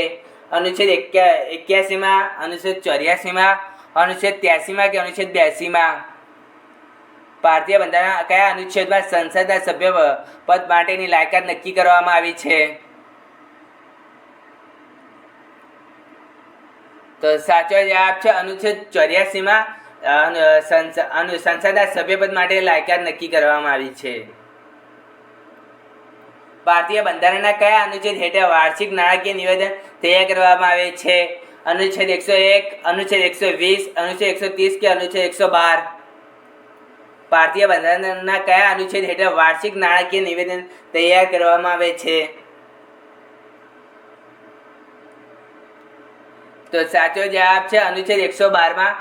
અનુચ્છેદ 81માં, અનુચ્છેદ 84માં, અનુચ્છેદ 83માં કે અનુચ્છેદ 82માં? ભારતીય બંધારણના કયા અનુચ્છેદમાં સંસદના સભ્યપદ માટેની લાયકાત નક્કી કરવામાં આવી છે? તો સાચો જવાબ છે અનુચ્છેદ 84માં સંસદના સભ્યપદ માટે લાયકાત નક્કી કરવામાં આવી છે. ભારતીય બંધારણના કયા અનુચ્છેદ હેઠળ વાર્ષિક નાણાકીય નિવેદન તૈયાર કરવામાં આવે છે? અનુચ્છેદ 101, અનુચ્છેદ 120, અનુચ્છેદ 130 કે અનુચ્છેદ 112? ભારતીય બંધારણના કયા અનુચ્છેદ હેઠળ વાર્ષિક નાણાકીય નિવેદન તૈયાર કરવામાં આવે છે? તો સાચો જવાબ છે અનુચ્છેદ 112માં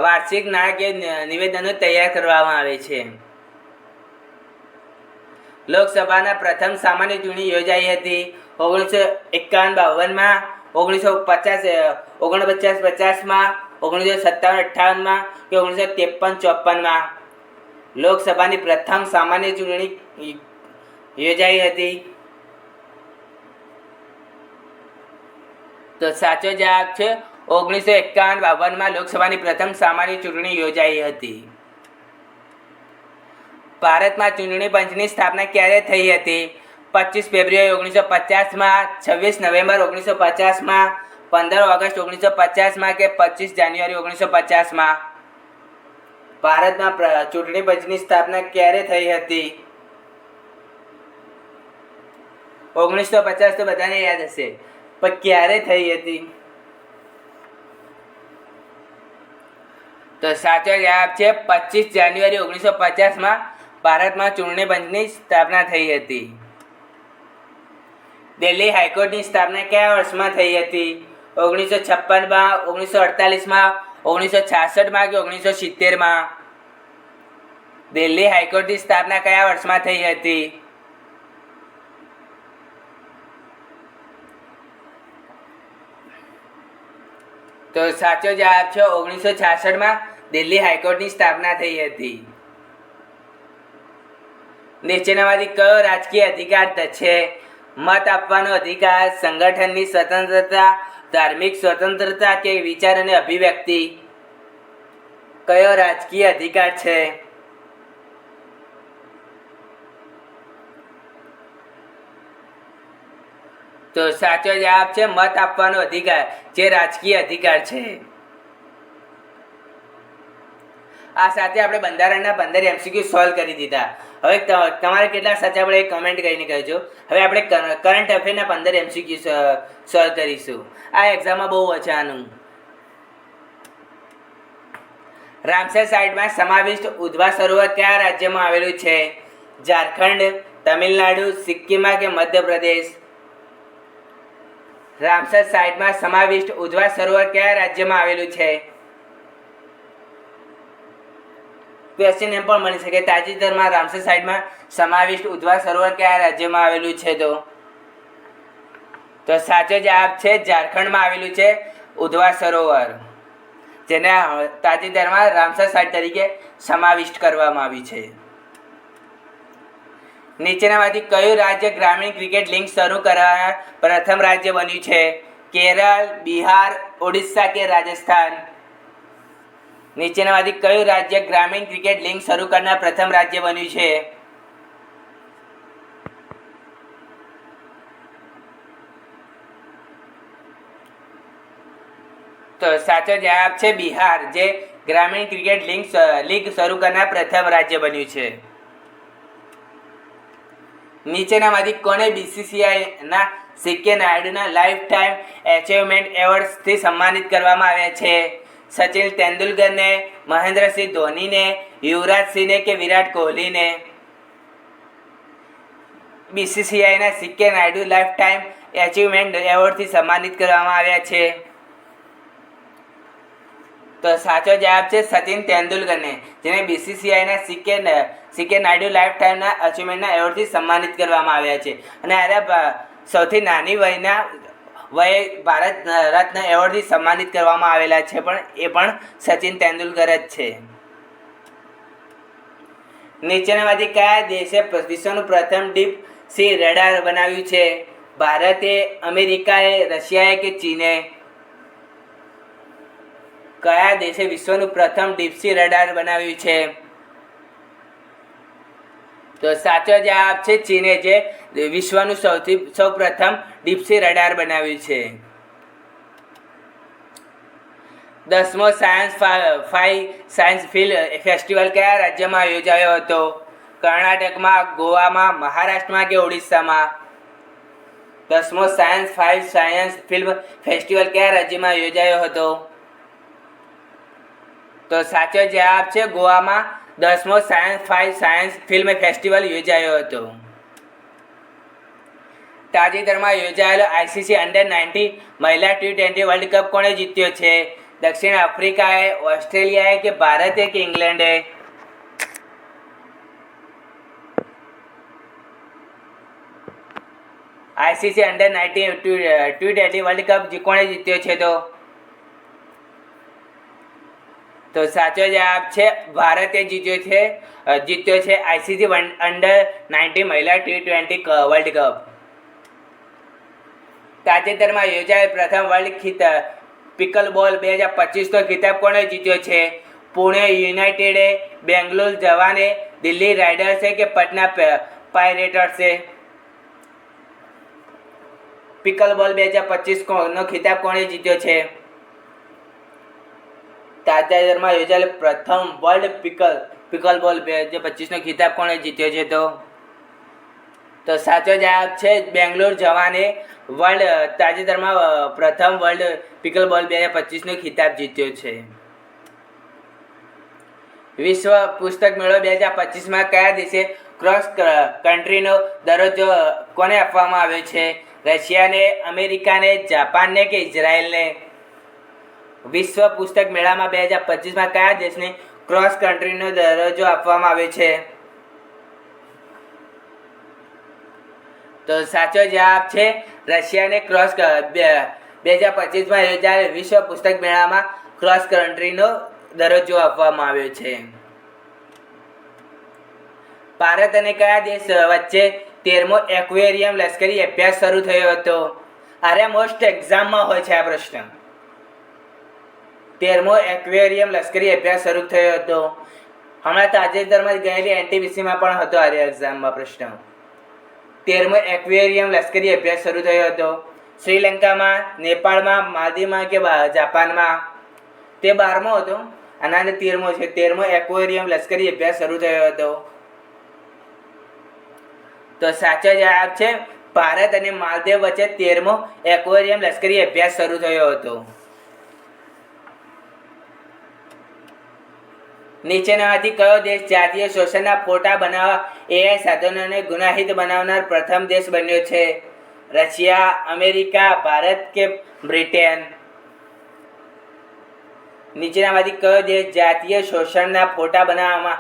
વાર્ષિક નાણાકીય નિવેદનો તૈયાર કરવામાં આવે છે. લોકસભાના પ્રથમ સામાન્ય ચૂંટણી યોજાઈ હતી 1951-52માં, 1949-50માં, 1957-58માં કે 1953-54માં? લોકસભાની પ્રથમ સામાન્ય ચૂંટણી યોજાઈ હતી. તો સાચો જવાબ છે 1951-52માં લોકસભાની પ્રથમ સામાન્ય ચૂંટણી યોજાઈ હતી. ભારતમાં ચૂંટણી પંચની સ્થાપના ક્યારે થઈ હતી? 25 ફેબ્રુઆરી 1950માં, 26 નવેમ્બર 1950માં, 15 ઓગસ્ટ 1950માં કે 25 જાન્યુઆરી 1950માં? ભારતમાં ચૂંટણી પંચની સ્થાપના ક્યારે થઈ હતી? 1950 તો બધાને યાદ હશે, પણ ક્યારે થઈ હતી? તો સાચો જવાબ છે 25 જાન્યુઆરી 1950માં ભારતમાં ચૂંટણી પંચની સ્થાપના થઈ હતી. દિલ્હી હાઈકોર્ટની સ્થાપના કયા વર્ષમાં થઈ હતી? 1956માં, 1948માં, 1966માં કે 1970માં? દિલ્હી હાઈકોર્ટની સ્થાપના કયા વર્ષમાં થઈ હતી? તો સાચો જવાબ છે 1966માં દિલ્હી હાઈકોર્ટની સ્થાપના થઈ હતી. નીચેનામાંથી કયો રાજકીય અધિકાર છે? મત આપવાનો અધિકાર, સંગઠનની સ્વતંત્રતા, ધાર્મિક સ્વતંત્રતા કે વિચાર અને અભિવ્યક્તિ? કયો રાજકીય અધિકાર છે? તો સાચો જવાબ છે મત આપવાનો અધિકાર, જે રાજકીય અધિકાર છે. આ સાથે આપણે બંધારણના 15 MCQ સોલ્વ કરી દીધા. હવે તમારે કેટલા સાચા પડે એ કમેન્ટ કરીને કહેજો. હવે આપણે કરંટ અફેરના 15 MCQ સોલ્વ કરીશું. આ એક્ઝામમાં બહુ ઓછાનું. રામસર સાઇટમાં સમાવિષ્ટ ઉધવા સરોવર કયા રાજ્યમાં આવેલું છે? ઝારખંડ, તમિલનાડુ, સિક્કિમ કે મધ્યપ્રદેશ? રામસર સાઇટમાં સમાવિષ્ટ ઉધવા સરોવર કયા રાજ્યમાં આવેલું છે? ક્વેશ્ચન એમ પણ મળી શકે તાજેતરમાં રામસર સાઇટમાં સમાવિષ્ટ ઉધવા સરોવર કયા રાજ્યમાં આવેલું છે? તો સાચો જવાબ છે ઝારખંડમાં આવેલું છે ઉધવા સરોવર, જેને તાજેતરમાં રામસર સાઇટ તરીકે સમાવિષ્ટ કરવામાં આવી છે. નીચેનામાંથી કયું રાજ્ય ગ્રામીણ ક્રિકેટ લીગ શરૂ કરનાર પ્રથમ રાજ્ય બન્યું છે? કેરળ, બિહાર, ઓડિશા કે રાજસ્થાન? નીચેનામાંથી કયું રાજ્ય ગ્રામીણ ક્રિકેટ લીગ શરૂ કરનાર પ્રથમ રાજ્ય બન્યું છે? તો સાચો જવાબ છે બિહાર, જે ગ્રામીણ ક્રિકેટ લીગ શરૂ કરનાર પ્રથમ રાજ્ય બન્યું છે. નીચેનામાંથી કોને BCCIના CK નાયડુના લાઈફ ટાઈમ એચિવમેન્ટ એવોર્ડ્સથી સન્માનિત કરવામાં આવ્યા છે? સચિન તેંડુલકરને, મહેન્દ્રસિંહ ધોનીને, યુવરાજ સિંહને કે વિરાટ કોહલીને? BCCIના CK Naidu life time achievement એવોર્ડથી સન્માનિત કરવામાં આવ્યા છે. તો સાચો જવાબ છે સચિન તેંડુલકરને, જેને BCCIના CK નાયડુ લાઈફ ટાઈમના અચીવમેન્ટના એવોર્ડથી સન્માનિત કરવામાં આવ્યા છે. અને આ સૌથી નાની વયે ભારત રત્ન એવોર્ડથી સન્માનિત કરવામાં આવેલા છે, પણ એ પણ સચિન તેંડુલકર જ છે. નીચેનામાંથી કયા દેશે વિશ્વનું પ્રથમ ડીપ સી રડાર બનાવ્યું છે? ભારતે, અમેરિકાએ, રશિયાએ કે ચીને? કયા દેશે વિશ્વનું પ્રથમ ડીપસી રડાર બનાવ્યું છે? તો સાચો જવાબ છે ચીને, જે વિશ્વનું સૌ પ્રથમ ડીપસી રડાર બનાવ્યું છે. 10મો સાયન્સ ફિલ્મ ફેસ્ટિવલ કયા રાજ્યમાં યોજાયો હતો? કર્ણાટકમાં, ગોવામાં, મહારાષ્ટ્રમાં કે ઓડિશામાં? 10મો સાયન્સ ફિલ્મ ફેસ્ટિવલ કયા રાજ્યમાં યોજાયો હતો? તો સાચો જવાબ છે ગોવામાં 10મો સાયન્સ ફિલ્મ ફેસ્ટિવલ યોજાયો હતો. તાજેતરમાં યોજાયેલો ICC અંડર-19 મહિલા T20 વર્લ્ડ કપ કોણે જીત્યો છે? દક્ષિણ આફ્રિકાએ, ઓસ્ટ્રેલિયાએ કે ભારતે કે ઇંગ્લેન્ડે? ICC અંડર-19 T20 વર્લ્ડ કપ કોણે જીત્યો છે? તો સાચો જવાબ છે ભારતે જીત્યો છે ICC અંડર-19 મહિલા T20 વર્લ્ડ કપ. તાજેતરમાં યોજાયેલ પ્રથમ વર્લ્ડ પિકલબોલ 2025નો ખિતાબ કોણે જીત્યો છે? પુણે યુનાઇટેડે, બેંગ્લોર જવાને, દિલ્હી રાઇડર્સે કે પટના પાયરેટર્સે? પિકલબોલ 2025નો ખિતાબ કોણે જીત્યો છે? તાજેતરમાં યોજાયેલ પ્રથમ વર્લ્ડ પિકલબોલ 2025નો ખિતાબ કોણે જીત્યો છે? તો સાચો જવાબ છે બેંગ્લોર જવાને તાજેતરમાં પ્રથમ વર્લ્ડ પિકલબોલ 2025નો ખિતાબ જીત્યો છે. વિશ્વ પુસ્તક મેળો 2025માં કયા દેશે ક્રોસ કન્ટ્રીનો દરજ્જો કોને આપવામાં આવ્યો છે? રશિયાને, અમેરિકાને, જાપાનને કે ઇઝરાયલને? વિશ્વ પુસ્તક મેળામાં 2025માં કયા દેશને ક્રોસ કન્ટ્રીનો દરજ્જો આપવામાં આવ્યો છે? તો સાચો જવાબ છે રશિયાને 2025માં યોજાયેલ વિશ્વ પુસ્તક મેળામાં ક્રોસ કન્ટ્રીનો દરજ્જો આપવામાં આવ્યો છે. ભારત અને કયા દેશ વચ્ચે 13મો એક્વેરિયમ લશ્કરી અભ્યાસ શરૂ થયો હતો? આરે મોસ્ટ એક્ઝામમાં હોય છે આ પ્રશ્ન. 13મો એક્વેરિયમ લશ્કરી અભ્યાસ શરૂ થયો હતો. હમણાં તાજેતરમાં ગયેલી NTPCમાં પણ હતો આ એક્ઝામમાં પ્રશ્ન. 13મો એક્વેરિયમ લશ્કરી અભ્યાસ શરૂ થયો હતો. શ્રીલંકામાં, નેપાળમાં, માલદીવમાં કે જાપાનમાં? તે 12મો હતો, આના 13મો છે. 13મો એક્વેરિયમ લશ્કરી અભ્યાસ શરૂ થયો હતો. તો સાચો જવાબ છે ભારત અને માલદીવ વચ્ચે 13મો એક્વેરિયમ લશ્કરી અભ્યાસ શરૂ થયો હતો. નીચેનામાંથી કયો દેશ જાતીય શોષણના ફોટા બનાવવા AI સાધનોને ગુનાહિત બનાવનાર પ્રથમ દેશ બન્યો છે? રશિયા, અમેરિકા, ભારત કે બ્રિટેન? નીચેનામાંથી કયો દેશ જાતીય શોષણના ફોટા બનાવવામાં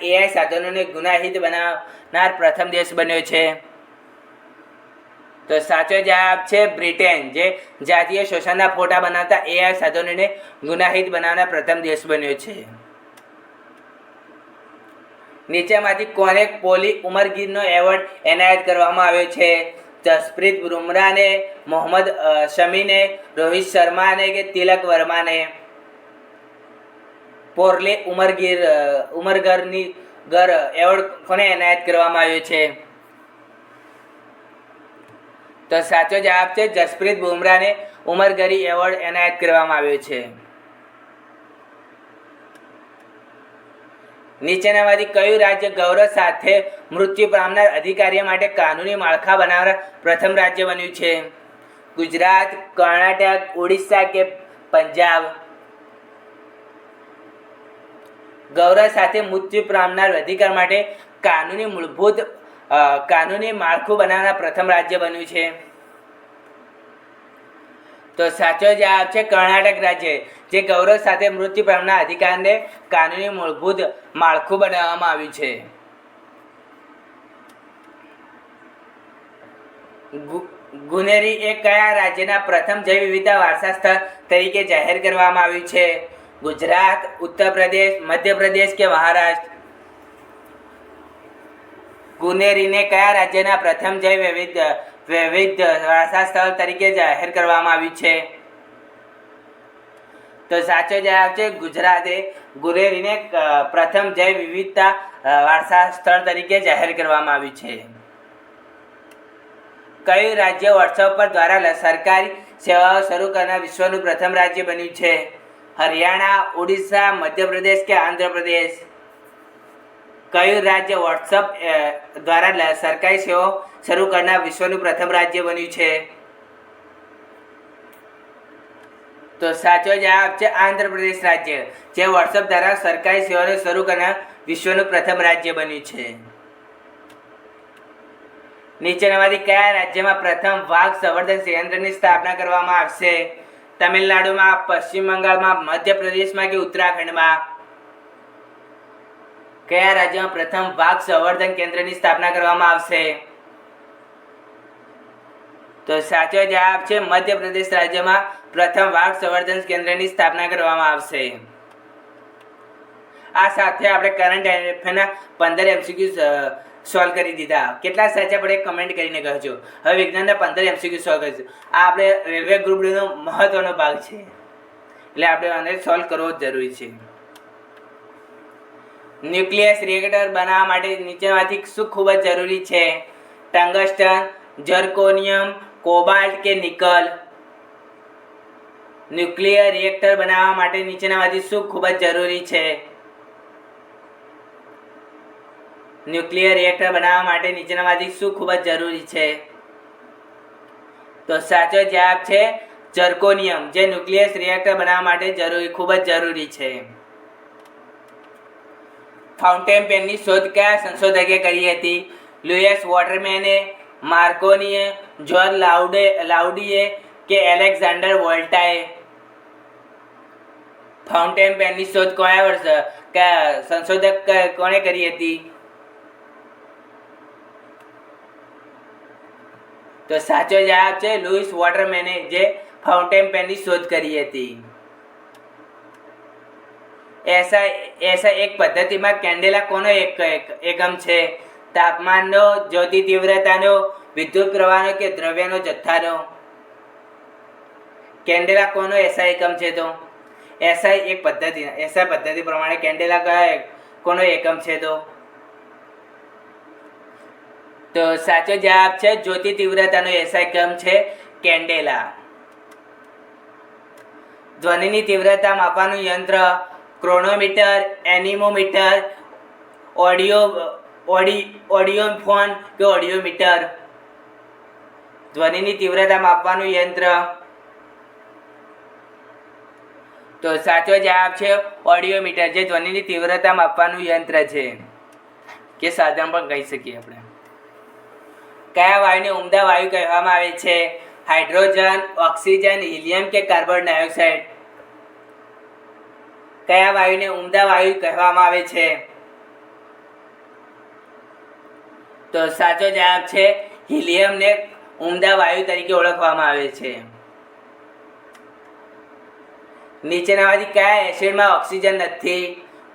એઆઈ સાધનોને ગુનાહિત બનાવનાર પ્રથમ દેશ બન્યો છે? તો સાચો જવાબ છે બ્રિટેન, જે જાતીય શોષણના ફોટા બનાવતા એઆઈ સાધનોને ગુનાહિત બનાવનાર પ્રથમ દેશ બન્યો છે. નીચેમાંથી કોને પોલી ઉમરગીરનો એવોર્ડ એનાયત કરવામાં આવ્યો છે? જસપ્રીત બુમરાહને, મોહમ્મદ શમીને, રોહિત શર્માને કે તિલક વર્માને? પોર્લે ઉમરગરની એવોર્ડ કોને એનાયત કરવામાં આવ્યો છે? તો સાચો જવાબ છે જસપ્રીત બુમરાહને ઉમરગરી એવોર્ડ એનાયત કરવામાં આવ્યો છે. નીચેનામાંથી કયું રાજ્ય ગૌરવ સાથે મૃત્યુ પામનાર અધિકારીઓ માટે કાનૂની માળખા બનાવનાર પ્રથમ રાજ્ય બન્યું છે? ગુજરાત, કર્ણાટક, ઓડિશા કે પંજાબ? ગૌરવ સાથે મૃત્યુ પામનાર અધિકાર માટે કાનૂની માળખું બનાવનાર પ્રથમ રાજ્ય બન્યું છે? તો સાચો જવાબ છે કર્ણાટક રાજ્ય, જે ગૌરવ સાથે મૃત્યુ પામનાર અધિકારને કાનૂની મૂળભૂત માળખું બનાવવામાં આવ્યું છે. ગુનેરી એ કયા રાજ્યના પ્રથમ જૈવ વિવિધતા વારસા સ્થળ તરીકે જાહેર કરવામાં આવ્યું છે? ગુજરાત, ઉત્તર પ્રદેશ, મધ્યપ્રદેશ કે મહારાષ્ટ્ર? ગુનેરીને કયા રાજ્યના પ્રથમ જૈવ વિવિધ વારસા સ્થળ તરીકે જાહેર કરવામાં આવ્યું છે? તો સાચો જવાબ છે ગુજરાતે ગુનેરીને પ્રથમ જૈવ વિવિધતા વારસા સ્થળ તરીકે જાહેર કરવામાં આવ્યું છે. કયું રાજ્ય વોટ્સઅપ પર દ્વારા સરકારી સેવાઓ શરૂ કરનાર વિશ્વનું પ્રથમ રાજ્ય બન્યું છે? હરિયાણા, ઓડિશા, મધ્યપ્રદેશ કે આંધ્રપ્રદેશ? કયું રાજ્ય વોટ્સઅપ દ્વારા સરકારી સેવાઓ શરૂ કરનાર વિશ્વનું પ્રથમ રાજ્ય બન્યું છે? તો સાચો જવાબ છે આંધ્રપ્રદેશ રાજ્ય, જે વોટ્સઅપ દ્વારા સરકારી સેવાઓ શરૂ કરનાર વિશ્વનું પ્રથમ રાજ્ય બન્યું છે. નીચેનામાંથી કયા રાજ્યમાં પ્રથમ વાઘ સંવર્ધન સંયંત્રની સ્થાપના કરવામાં આવશે? તમિલનાડુમાં, પશ્ચિમ બંગાળમાં, મધ્યપ્રદેશમાં કે ઉત્તરાખંડમાં? કયા રાજ્યમાં પ્રથમ વાઘ સંવર્ધન કેન્દ્રની સ્થાપના કરવામાં આવશે? તો સાચો જવાબ છે મધ્યપ્રદેશ રાજ્યમાં પ્રથમ વાઘ સંવર્ધન કેન્દ્રની સ્થાપના કરવામાં આવશે. આ સાથે આપણે કરંટ અફેરના 15 MCQ સોલ્વ કરી દીધા. કેટલા સાચા પડે કમેન્ટ કરીને કહેજો. હવે વિજ્ઞાનના 15 MCQ સોલ્વ કરીશું. આ આપણે રેલવે ગ્રુપ ડીનો મહત્વનો ભાગ છે, એટલે આપણે આને સોલ્વ કરવો જ જરૂરી છે. ન્યુક્લિયસ રિએક્ટર બનાવવા માટે નીચેમાંથી શું ખૂબ જ જરૂરી છે? ટંગસ્ટન, ઝર્કોનિયમ, કોબાલ્ટ કે નિકલ? ન્યુક્લિયર રિએક્ટર બનાવવા માટે નીચેનામાંથી શું ખૂબ જ જરૂરી છે? ન્યુક્લિયર રિએક્ટર બનાવવા માટે નીચેનામાંથી શું ખૂબ જ જરૂરી છે? તો સાચો જવાબ છે ઝર્કોનિયમ, જે ન્યુક્લિયર રિએક્ટર બનાવવા માટે ખૂબ જ જરૂરી છે. ફાઉન્ટેન પેનની શોધ કયા સંશોધકે કરી હતી? લુઇસ વોટરમેને, માર્કોનીએ, જ્હોન લાઉડીએ કે એલેક્ઝાન્ડર વોલ્ટાએ? ફાઉન્ટેન પેનની શોધ કયા સંશોધક કોણે કરી હતી? તો સાચો જવાબ છે લુઇસ વોટરમેને, જે ફાઉન્ટેન પેનની શોધ કરી હતી. ऐसा એક પદ્ધતિમાં કેન્ડેલા કોનો એકમ છે? તાપમાનનો, જ્યોતિ તીવ્રતાનો, વિદ્યુત પ્રવાહનો કે દ્રવ્યનો જથ્થાનો? કેન્ડેલા કોનો એસઆઈ એકમ છે? તો એસઆઈ પદ્ધતિ પ્રમાણે કેન્ડેલા કોનો એકમ છે? તો સાચો જવાબ છે જ્યોતિ તીવ્રતાનો એસઆઈ એકમ છે કેન્ડેલા. ધ્વનિની તીવ્રતા માપવાનું યંત્ર? ક્રોનોમીટર, એનિમોમીટર, ઓડિયોફોન કે ઓડિયોમીટર? ધ્વનિની તીવ્રતા માપવાનું યંત્ર? તો સાચો જવાબ છે ઓડિયોમીટર, જે ધ્વનિની તીવ્રતા માપવાનું યંત્ર છે, કે સાધન પણ કહી શકીએ આપણે. કયા વાયુને ઉમદા વાયુ કહેવામાં આવે છે? હાઇડ્રોજન, ઓક્સિજન, હિલિયમ કે કાર્બન ડાયોક્સાઇડ? કયા વાયુને ઉમદા વાયુ કહેવામાં આવે છે? તો સાચો જવાબ છે હિલિયમને ઉમદા વાયુ તરીકે ઓળખવામાં આવે છે. નીચેનામાંથી કયા એસિડમાં ઓક્સિજન નથી?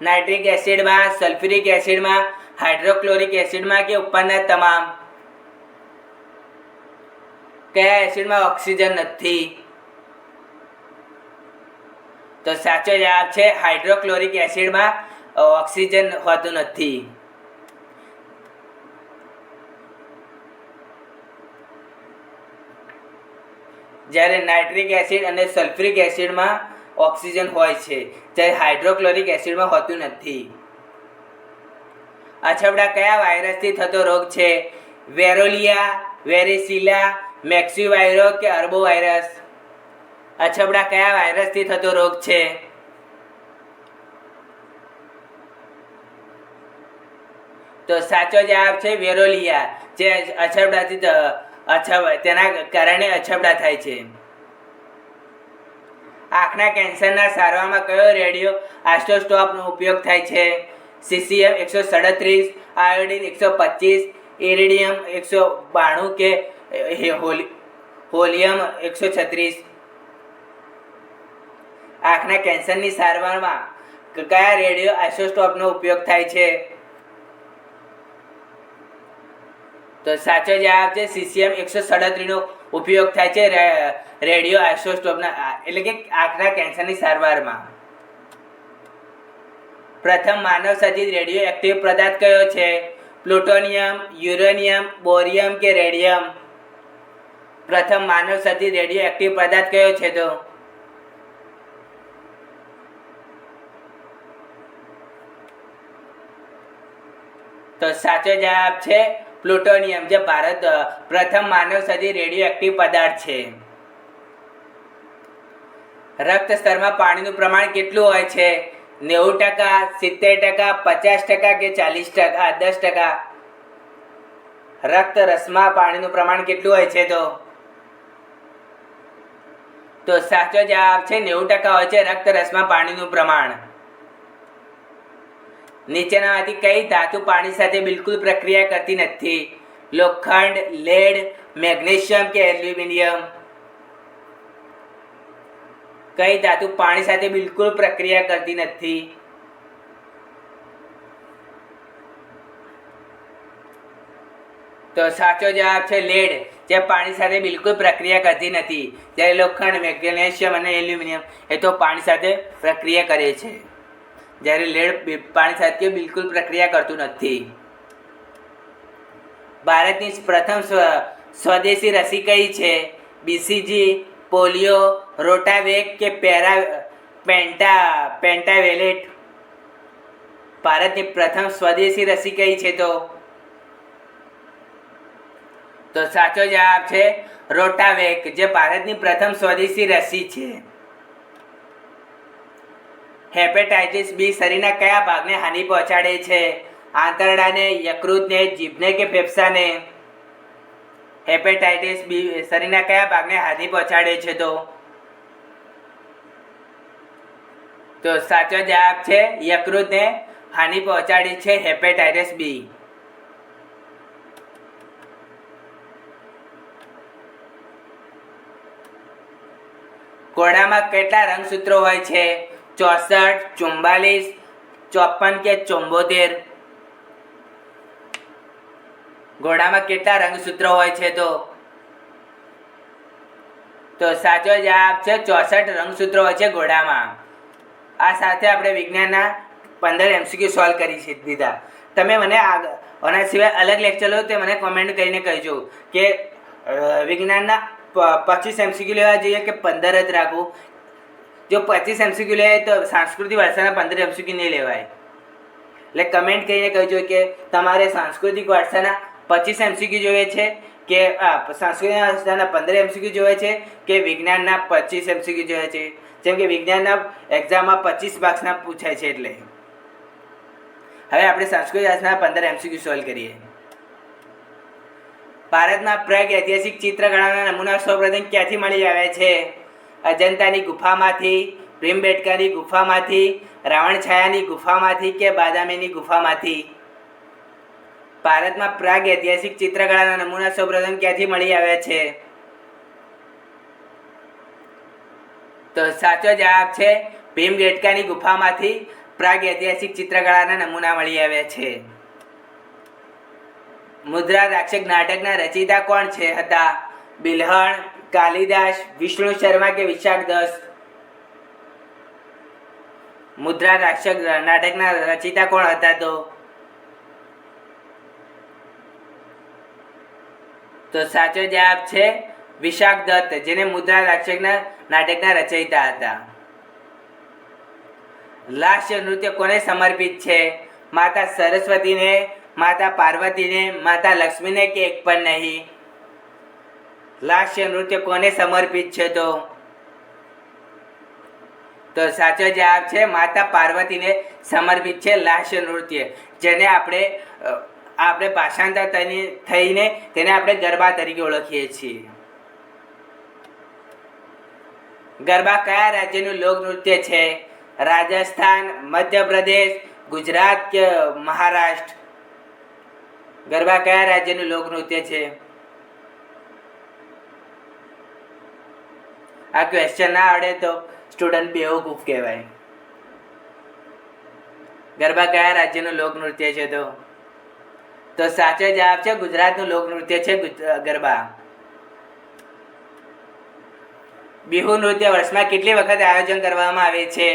નાઇટ્રિક એસિડમાં, સલ્ફ્યુરિક એસિડમાં, હાઇડ્રોક્લોરિક એસિડમાં કે ઉપરના તમામ? કયા એસિડમાં ઓક્સિજન નથી? તો સાચો જવાબ છે હાઇડ્રોક્લોરિક એસિડમાં ઓક્સિજન હોતું નથી. જ્યારે નાઇટ્રિક એસિડ અને સલ્ફ્યુરિક એસિડમાં ઓક્સિજન હોય છે, જ્યારે હાઇડ્રોક્લોરિક એસિડમાં હોતું નથી. અછબડા કયા વાયરસથી થતો રોગ છે? વેરોલિયા, વેરિસિલા, મેક્સીવાયરો કે અર્બો વાયરસ? અછબડા કયા વાયરસથી થતો રોગ છે? તો સાચો જવાબ છે વેરોલિયા, જે અછબડાથી તેના કારણે અછબડા થાય છે. આંખના કેન્સરના સારવારમાં કયો રેડિયો આઇસોટોપનો ઉપયોગ થાય છે? સીસિયમ 137, આયોડિન 125, ઇરિડિયમ 192 કે હોલિયમ 136? આંખના કેન્સરની સારવારમાં કયા રેડિયો આઇસોટોપનો ઉપયોગ થાય છે? તો સાચો જવાબ છે સીસિયમ 137 નો ઉપયોગ થાય છે રેડિયો આઇસોટોપના એટલે કે આંખના કેન્સરની સારવારમાં. પ્રથમ માનવ સર્જિત રેડિયો એક્ટિવ પદાર્થ કયો છે? પ્લુટોનિયમ, યુરેનિયમ, બોરિયમ કે રેડિયમ? પ્રથમ માનવ સર્જિત રેડિયો એક્ટિવ પદાર્થ કયો છે? તો સાચો જવાબ છે પ્લુટોનિયમ, જે ભારત પ્રથમ માનવ સર્જિત રેડિયો એક્ટિવ પદાર્થ છે. રક્ત સ્તરમાં પાણીનું પ્રમાણ કેટલું હોય છે? 90%, 70%, 50% કે 10%? રક્ત રસમાં પાણીનું પ્રમાણ કેટલું હોય છે? તો સાચો જવાબ છે 90% હોય છે રક્ત રસમાં પાણીનું પ્રમાણ. નીચેનામાંથી કઈ ધાતુ પાણી સાથે બિલકુલ પ્રક્રિયા કરતી નથી? લોખંડ, લેડ, મેગ્નેશિયમ કે એલ્યુમિનિયમ? કઈ ધાતુ પાણી સાથે બિલકુલ પ્રક્રિયા કરતી નથી? તો સાચો જવાબ છે લેડ, જે પાણી સાથે બિલકુલ પ્રક્રિયા કરતી નથી. જ્યારે લોખંડ, મેગ્નેશિયમ અને એલ્યુમિનિયમ એ તો પાણી સાથે પ્રક્રિયા કરે છે, જ્યારે લેડ પાણી સાથે બિલકુલ પ્રક્રિયા કરતું નથી. ભારતની પ્રથમ સ્વદેશી રસી કઈ છે? બીસીજી, પોલિયો, રોટાવેક કે પેન્ટાવેલેટ? ભારતની પ્રથમ સ્વદેશી રસી કઈ છે? તો સાચો જવાબ છે રોટાવેક, જે ભારતની પ્રથમ સ્વદેશી રસી છે. હેપેટાઇટિસ બી શરીરના કયા ભાગને હાનિ પહોંચાડે છે? આંતરડાને, યકૃતને, જીભને કે ફેફસાને? હેપેટાઇટિસ બી શરીરના કયા ભાગને હાનિ પહોંચાડે છે? તો સાચો જવાબ છે યકૃતને હાનિ પહોંચાડે છે હેપેટાઇટિસ બી. ઘોડામાં કેટલા રંગસૂત્રો હોય છે? 64, 44, 54 કે 74? ઘોડામાં કેટલા રંગસૂત્રો હોય છે? તો સાચો જવાબ છે 64 રંગસૂત્રો હોય છે ઘોડામાં. આ સાથે આપણે વિજ્ઞાનના 15 MCQ સોલ્વ કરી દીધા. તમે મને આના સિવાય અલગ લેક્ચર લો તે મને કોમેન્ટ કરીને કહેજો કે વિજ્ઞાનના 25 MCQ લેવા જોઈએ કે 15 જ રાખવું. જો 25 MCQ લેવાય તો સાંસ્કૃતિક વારસાના 15 MCQ નહીં લેવાય. એટલે કમેન્ટ કરીને કહેજો કે તમારે સાંસ્કૃતિક વારસાના 25 MCQ જોઈએ છે કે સાંસ્કૃતિક વારસાના 15 MCQ જોઈએ છે કે વિજ્ઞાનના 25 MCQ જોઈએ છે. જેમ કે વિજ્ઞાનના એક્ઝામમાં 25 માર્ક્સના પૂછાય છે. એટલે હવે આપણે સાંસ્કૃતિક વારસાના 15 MCQ સોલ્વ કરીએ. ભારતમાં પ્રાગ ઐતિહાસિક ચિત્રકળાના નમૂના સૌપ્રથમ ક્યાંથી મળી આવે છે? અજંતાની ગુફામાંથી, ભીમબેટકાની ગુફામાંથી, રાવણછાયાની ગુફામાંથી કે બાદામીની ગુફામાંથી? ભારતમાં પ્રાગ ઐતિહાસિક ચિત્રકળાના નમૂના સૌપ્રથમ ક્યાંથી મળી આવ્યા છે? તો સાચો જવાબ છે ભીમબેટકાની ગુફામાંથી પ્રાગ ઐતિહાસિક ચિત્રકળાના નમૂના મળી આવ્યા છે. મુદ્રા રાક્ષક નાટકના રચયિતા કોણ હતા? બિલ્હણ, કાલિદાસ, વિષ્ણુ શર્મા કે વિશાખદત્ત? મુદ્રા રાક્ષક નાટકના રચયિતા કોણ હતા? તો સાચો જવાબ છે વિશાખદત્ત, જેને મુદ્રા રાક્ષકના નાટકના રચયિતા હતા. લાસ્ય નૃત્ય કોને સમર્પિત છે? માતા સરસ્વતીને, માતા પાર્વતીને, માતા લક્ષ્મીને કે એક પણ નહીં? લાસ્ય નૃત્ય કોને સમર્પિત છે? તો સાચો જવાબ છે માતા પાર્વતીને સમર્પિત છે લાસ્ય નૃત્ય, જેને આપણે ભાષાંતર થઈને તેને આપણે ગરબા તરીકે ઓળખીએ છીએ. ગરબા કયા રાજ્યનું લોકનૃત્ય છે? રાજસ્થાન, મધ્યપ્રદેશ, ગુજરાત કે મહારાષ્ટ્ર? ગરબા કયા રાજ્યનું લોકનૃત્ય છે? આ ક્વેશ્ચન ના આવડે તો સ્ટુડન્ટ બેવકૂફ કહેવાય. ગરબા કયા રાજ્યનું લોકનૃત્ય છે? તો સાચો જવાબ છે ગુજરાતનું લોકનૃત્ય છે ગરબા. બિહુ નૃત્ય વર્ષમાં કેટલી વખત આયોજન કરવામાં આવે છે?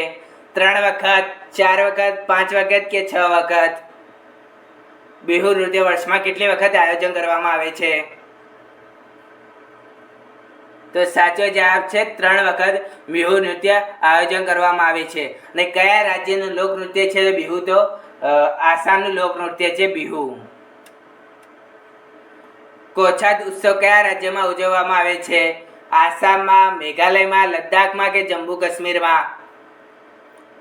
3 વખત, 4 વખત, 5 વખત કે 6 વખત? બિહુ નૃત્ય વર્ષમાં કેટલી વખત આયોજન કરવામાં આવે છે? તો સાચો જવાબ છે 3 વખત બિહુ નૃત્ય આયોજન કરવામાં આવે છે. અને કયા રાજ્યનું લોકનૃત્ય છે બિહુ? તો આસામનું લોકનૃત્ય છે બિહુ. કોછાત ઉત્સવ કયા રાજ્યમાં ઉજવવામાં આવે છે? આસામમાં, મેઘાલયમાં, લદ્દાખમાં કે જમ્મુ કાશ્મીરમાં?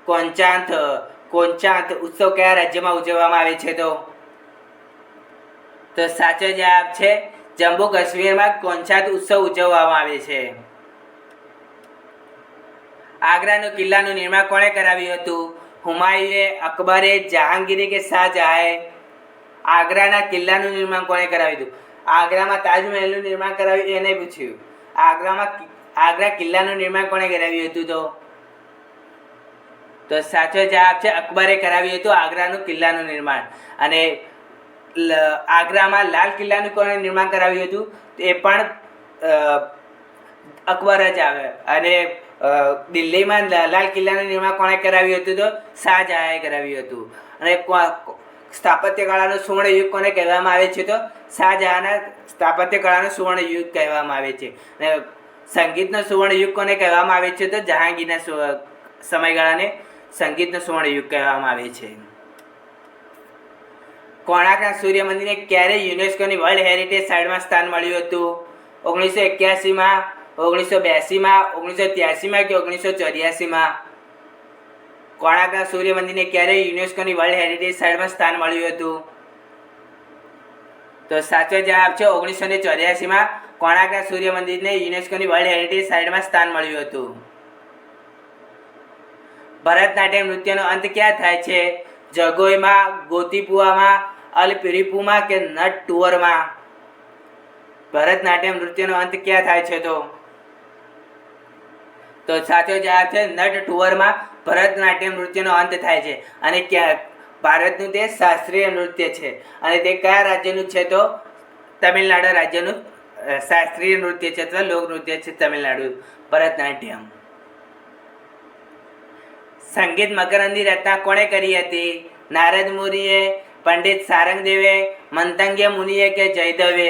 કોંચાત ઉત્સવ કયા રાજ્યમાં ઉજવવામાં આવે છે? તો સાચો જવાબ છે જમ્મુ કાશ્મીરમાં કોંચાત ઉત્સવ ઉજવવામાં આવે છે. આગ્રાનો કિલ્લાનું નિર્માણ કોણે કરાવ્યું હતું? હુમાયુએ, અકબરે, જહાંગીરે કે શાહજહાંએ? આગ્રાના કિલ્લાનું નિર્માણ કોણે કરાવ્યું હતું? આગ્રામાં તાજમહેલનું નિર્માણ કરાવ્યું એને પૂછ્યું. આગ્રા કિલ્લાનું નિર્માણ કોણે કરાવ્યું હતું? તો સાચો જવાબ છે અકબરે કરાવ્યું હતું આગ્રાનું કિલ્લાનું નિર્માણ. અને આગ્રામાં લાલ કિલ્લાનું કોણે નિર્માણ કરાવ્યું હતું? એ પણ અકબર જ આવે. અને દિલ્હીમાં લાલ કિલ્લાનું નિર્માણ કોણે કરાવ્યું હતું? તો શાહજહાંએ કરાવ્યું હતું. અને સ્થાપત્ય કળાનો સુવર્ણ યુગ કોને કહેવામાં આવે છે? તો શાહજહાંના સ્થાપત્ય કળાનો સુવર્ણ યુગ કહેવામાં આવે છે. અને સંગીતનો સુવર્ણ યુગ કોને કહેવામાં આવે છે? તો જહાંગીરના સમયગાળાને સંગીતનો સુવર્ણ યુગ કહેવામાં આવે છે. કોણાર્કના સૂર્ય મંદિરને ક્યારે યુનેસ્કોની વર્લ્ડ હેરિટેજ સાઇટમાં સ્થાન મળ્યું હતું? 1981માં, 1982માં, 1983માં કે 1984માં? કોણાર્કના સૂર્ય મંદિરને ક્યારે યુનેસ્કોની વર્લ્ડ હેરિટેજ સાઇટમાં સ્થાન મળ્યું હતું? તો સાચો જવાબ છે 1984માં કોણાર્કના સૂર્ય મંદિરને યુનેસ્કોની વર્લ્ડ હેરિટેજ સાઇટમાં સ્થાન મળ્યું હતું. ભરતનાટ્યમ નૃત્યનો અંત ક્યાં થાય છે? જગોઈમાં, ગોતીપુઆમાં, અલપિરીપુમાં કે નટટુવરમાં? ભરતનાટ્યમ નૃત્યનો અંત ક્યાં થાય છે? તો સાચો જવાબ છે નટટુવરમાં ભરતનાટ્યમ નૃત્યનો અંત થાય છે. અને ભારતનું તે શાસ્ત્રીય નૃત્ય છે. અને તે કયા રાજ્યનું છે? તો તમિલનાડુ રાજ્યનું શાસ્ત્રીય નૃત્ય છે અથવા લોકનૃત્ય છે તમિલનાડુ ભરતનાટ્યમ. સંગીત મકરંદી રચના કોણે કરી હતી? નારદ મુનિએ, પંડિત સારંગદેવે, મંતંગ્ય મુનિએ કે જયદેવે?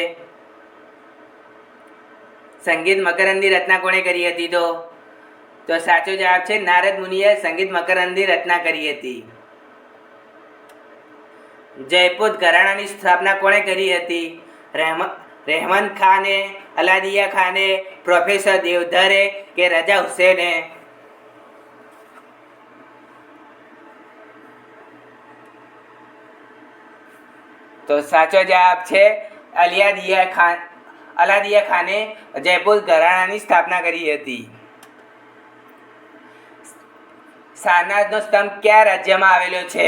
સંગીત મકરંદી રચના કોણે કરી હતી? તો સાચો જવાબ છે નારદ મુનિએ સંગીત મકરંદી રચના કરી હતી. જયપુર ઘરાણાની સ્થાપના કોણે કરી હતી? રહેમત ખાને, અલાદિયા ખાને, પ્રોફેસર દેવધરે કે રજા હુસેને? તો સાચો જવાબ છે અલાદિયા ખાને જયપુર ઘરાણાની સ્થાપના કરી હતી. સારનાથનો સ્તંભ કયા રાજ્યમાં આવેલો છે?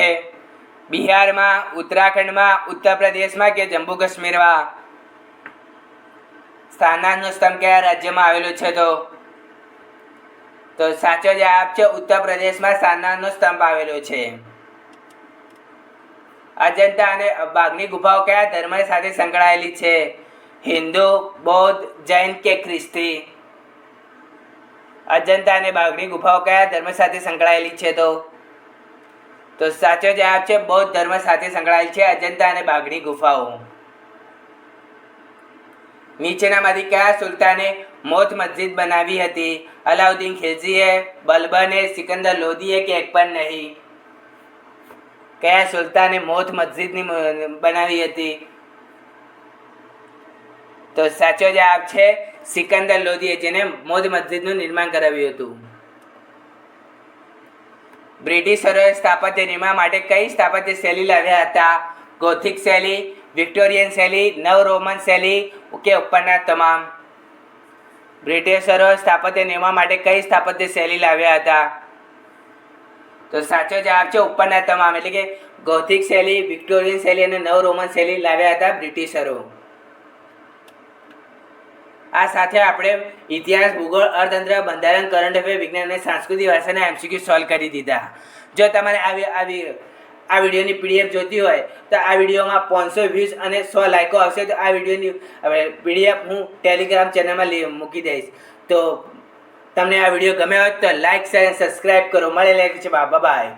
બિહારમાં, ઉત્તરાખંડમાં, ઉત્તર પ્રદેશમાં કે જમ્મુ કાશ્મીરમાં? સારનાથનો સ્તંભ કયા રાજ્યમાં આવેલો છે? તો સાચો જવાબ છે ઉત્તર પ્રદેશમાં સારનાથનો સ્તંભ આવેલો છે. અજંતા અને બાઘની ગુફાઓ કયા ધર્મ સાથે સંકળાયેલી છે? હિન્દુ, બૌદ્ધ, જૈન કે ખ્રિસ્તી? અજંતા અને બાઘની ગુફાઓ કયા ધર્મ સાથે સંકળાયેલી છે? તો સાચો જવાબ છે બૌદ્ધ ધર્મ સાથે સંકળાયેલ છે અજંતા અને બાઘની ગુફાઓ. નીચેનામાંથી કયા સુલતાને મોથ મસ્જિદ બનાવી હતી? અલાઉદ્દીન ખિલજીએ, બલબને, સિકંદર લોધીએ કે અકબર નહીં? કયા સુલતાને મોથ મસ્જિદની બનાવી હતી? તો સાચો જવાબ છે સિકંદર લોધીએ, જેને મોથ મસ્જિદનું નિર્માણ કરાવ્યું હતું. બ્રિટિશરોએ સ્થાપત્ય નિર્માણ માટે કઈ સ્થાપત્ય શૈલી લાવ્યા હતા? ગોથિક શૈલી, વિક્ટોરિયન શૈલી, નવ રોમન શૈલી કે ઉપરના તમામ? બ્રિટિશરો સ્થાપત્ય નિર્માણ માટે કઈ સ્થાપત્ય શૈલી લાવ્યા હતા? તો સાચો જવાબ છે ઉપરના તમામ, એટલે કે ગોથિક શૈલી, વિક્ટોરિયન શૈલી અને નવ રોમન શૈલી લાવ્યા હતા બ્રિટિશરો. આ સાથે આપણે ઇતિહાસ, ભૂગોળ, અર્થતંત્ર, બંધારણ, કરંટ અફેર, વિજ્ઞાન અને સાંસ્કૃતિક વારસાના MCQ સોલ્વ કરી દીધા. જો તમારે આ વિડીયોની PDF જોઈતી હોય તો આ વિડીયોમાં 500 વ્યૂઝ અને 100 લાઇકો આવશે તો આ વિડીયોની PDF હું ટેલિગ્રામ ચેનલમાં મૂકી દઈશ. તો તમને આ વિડીયો ગમ્યો હોય તો લાઇક, શેર અને સબસ્ક્રાઈબ કરો. મળેલા છે. બાય.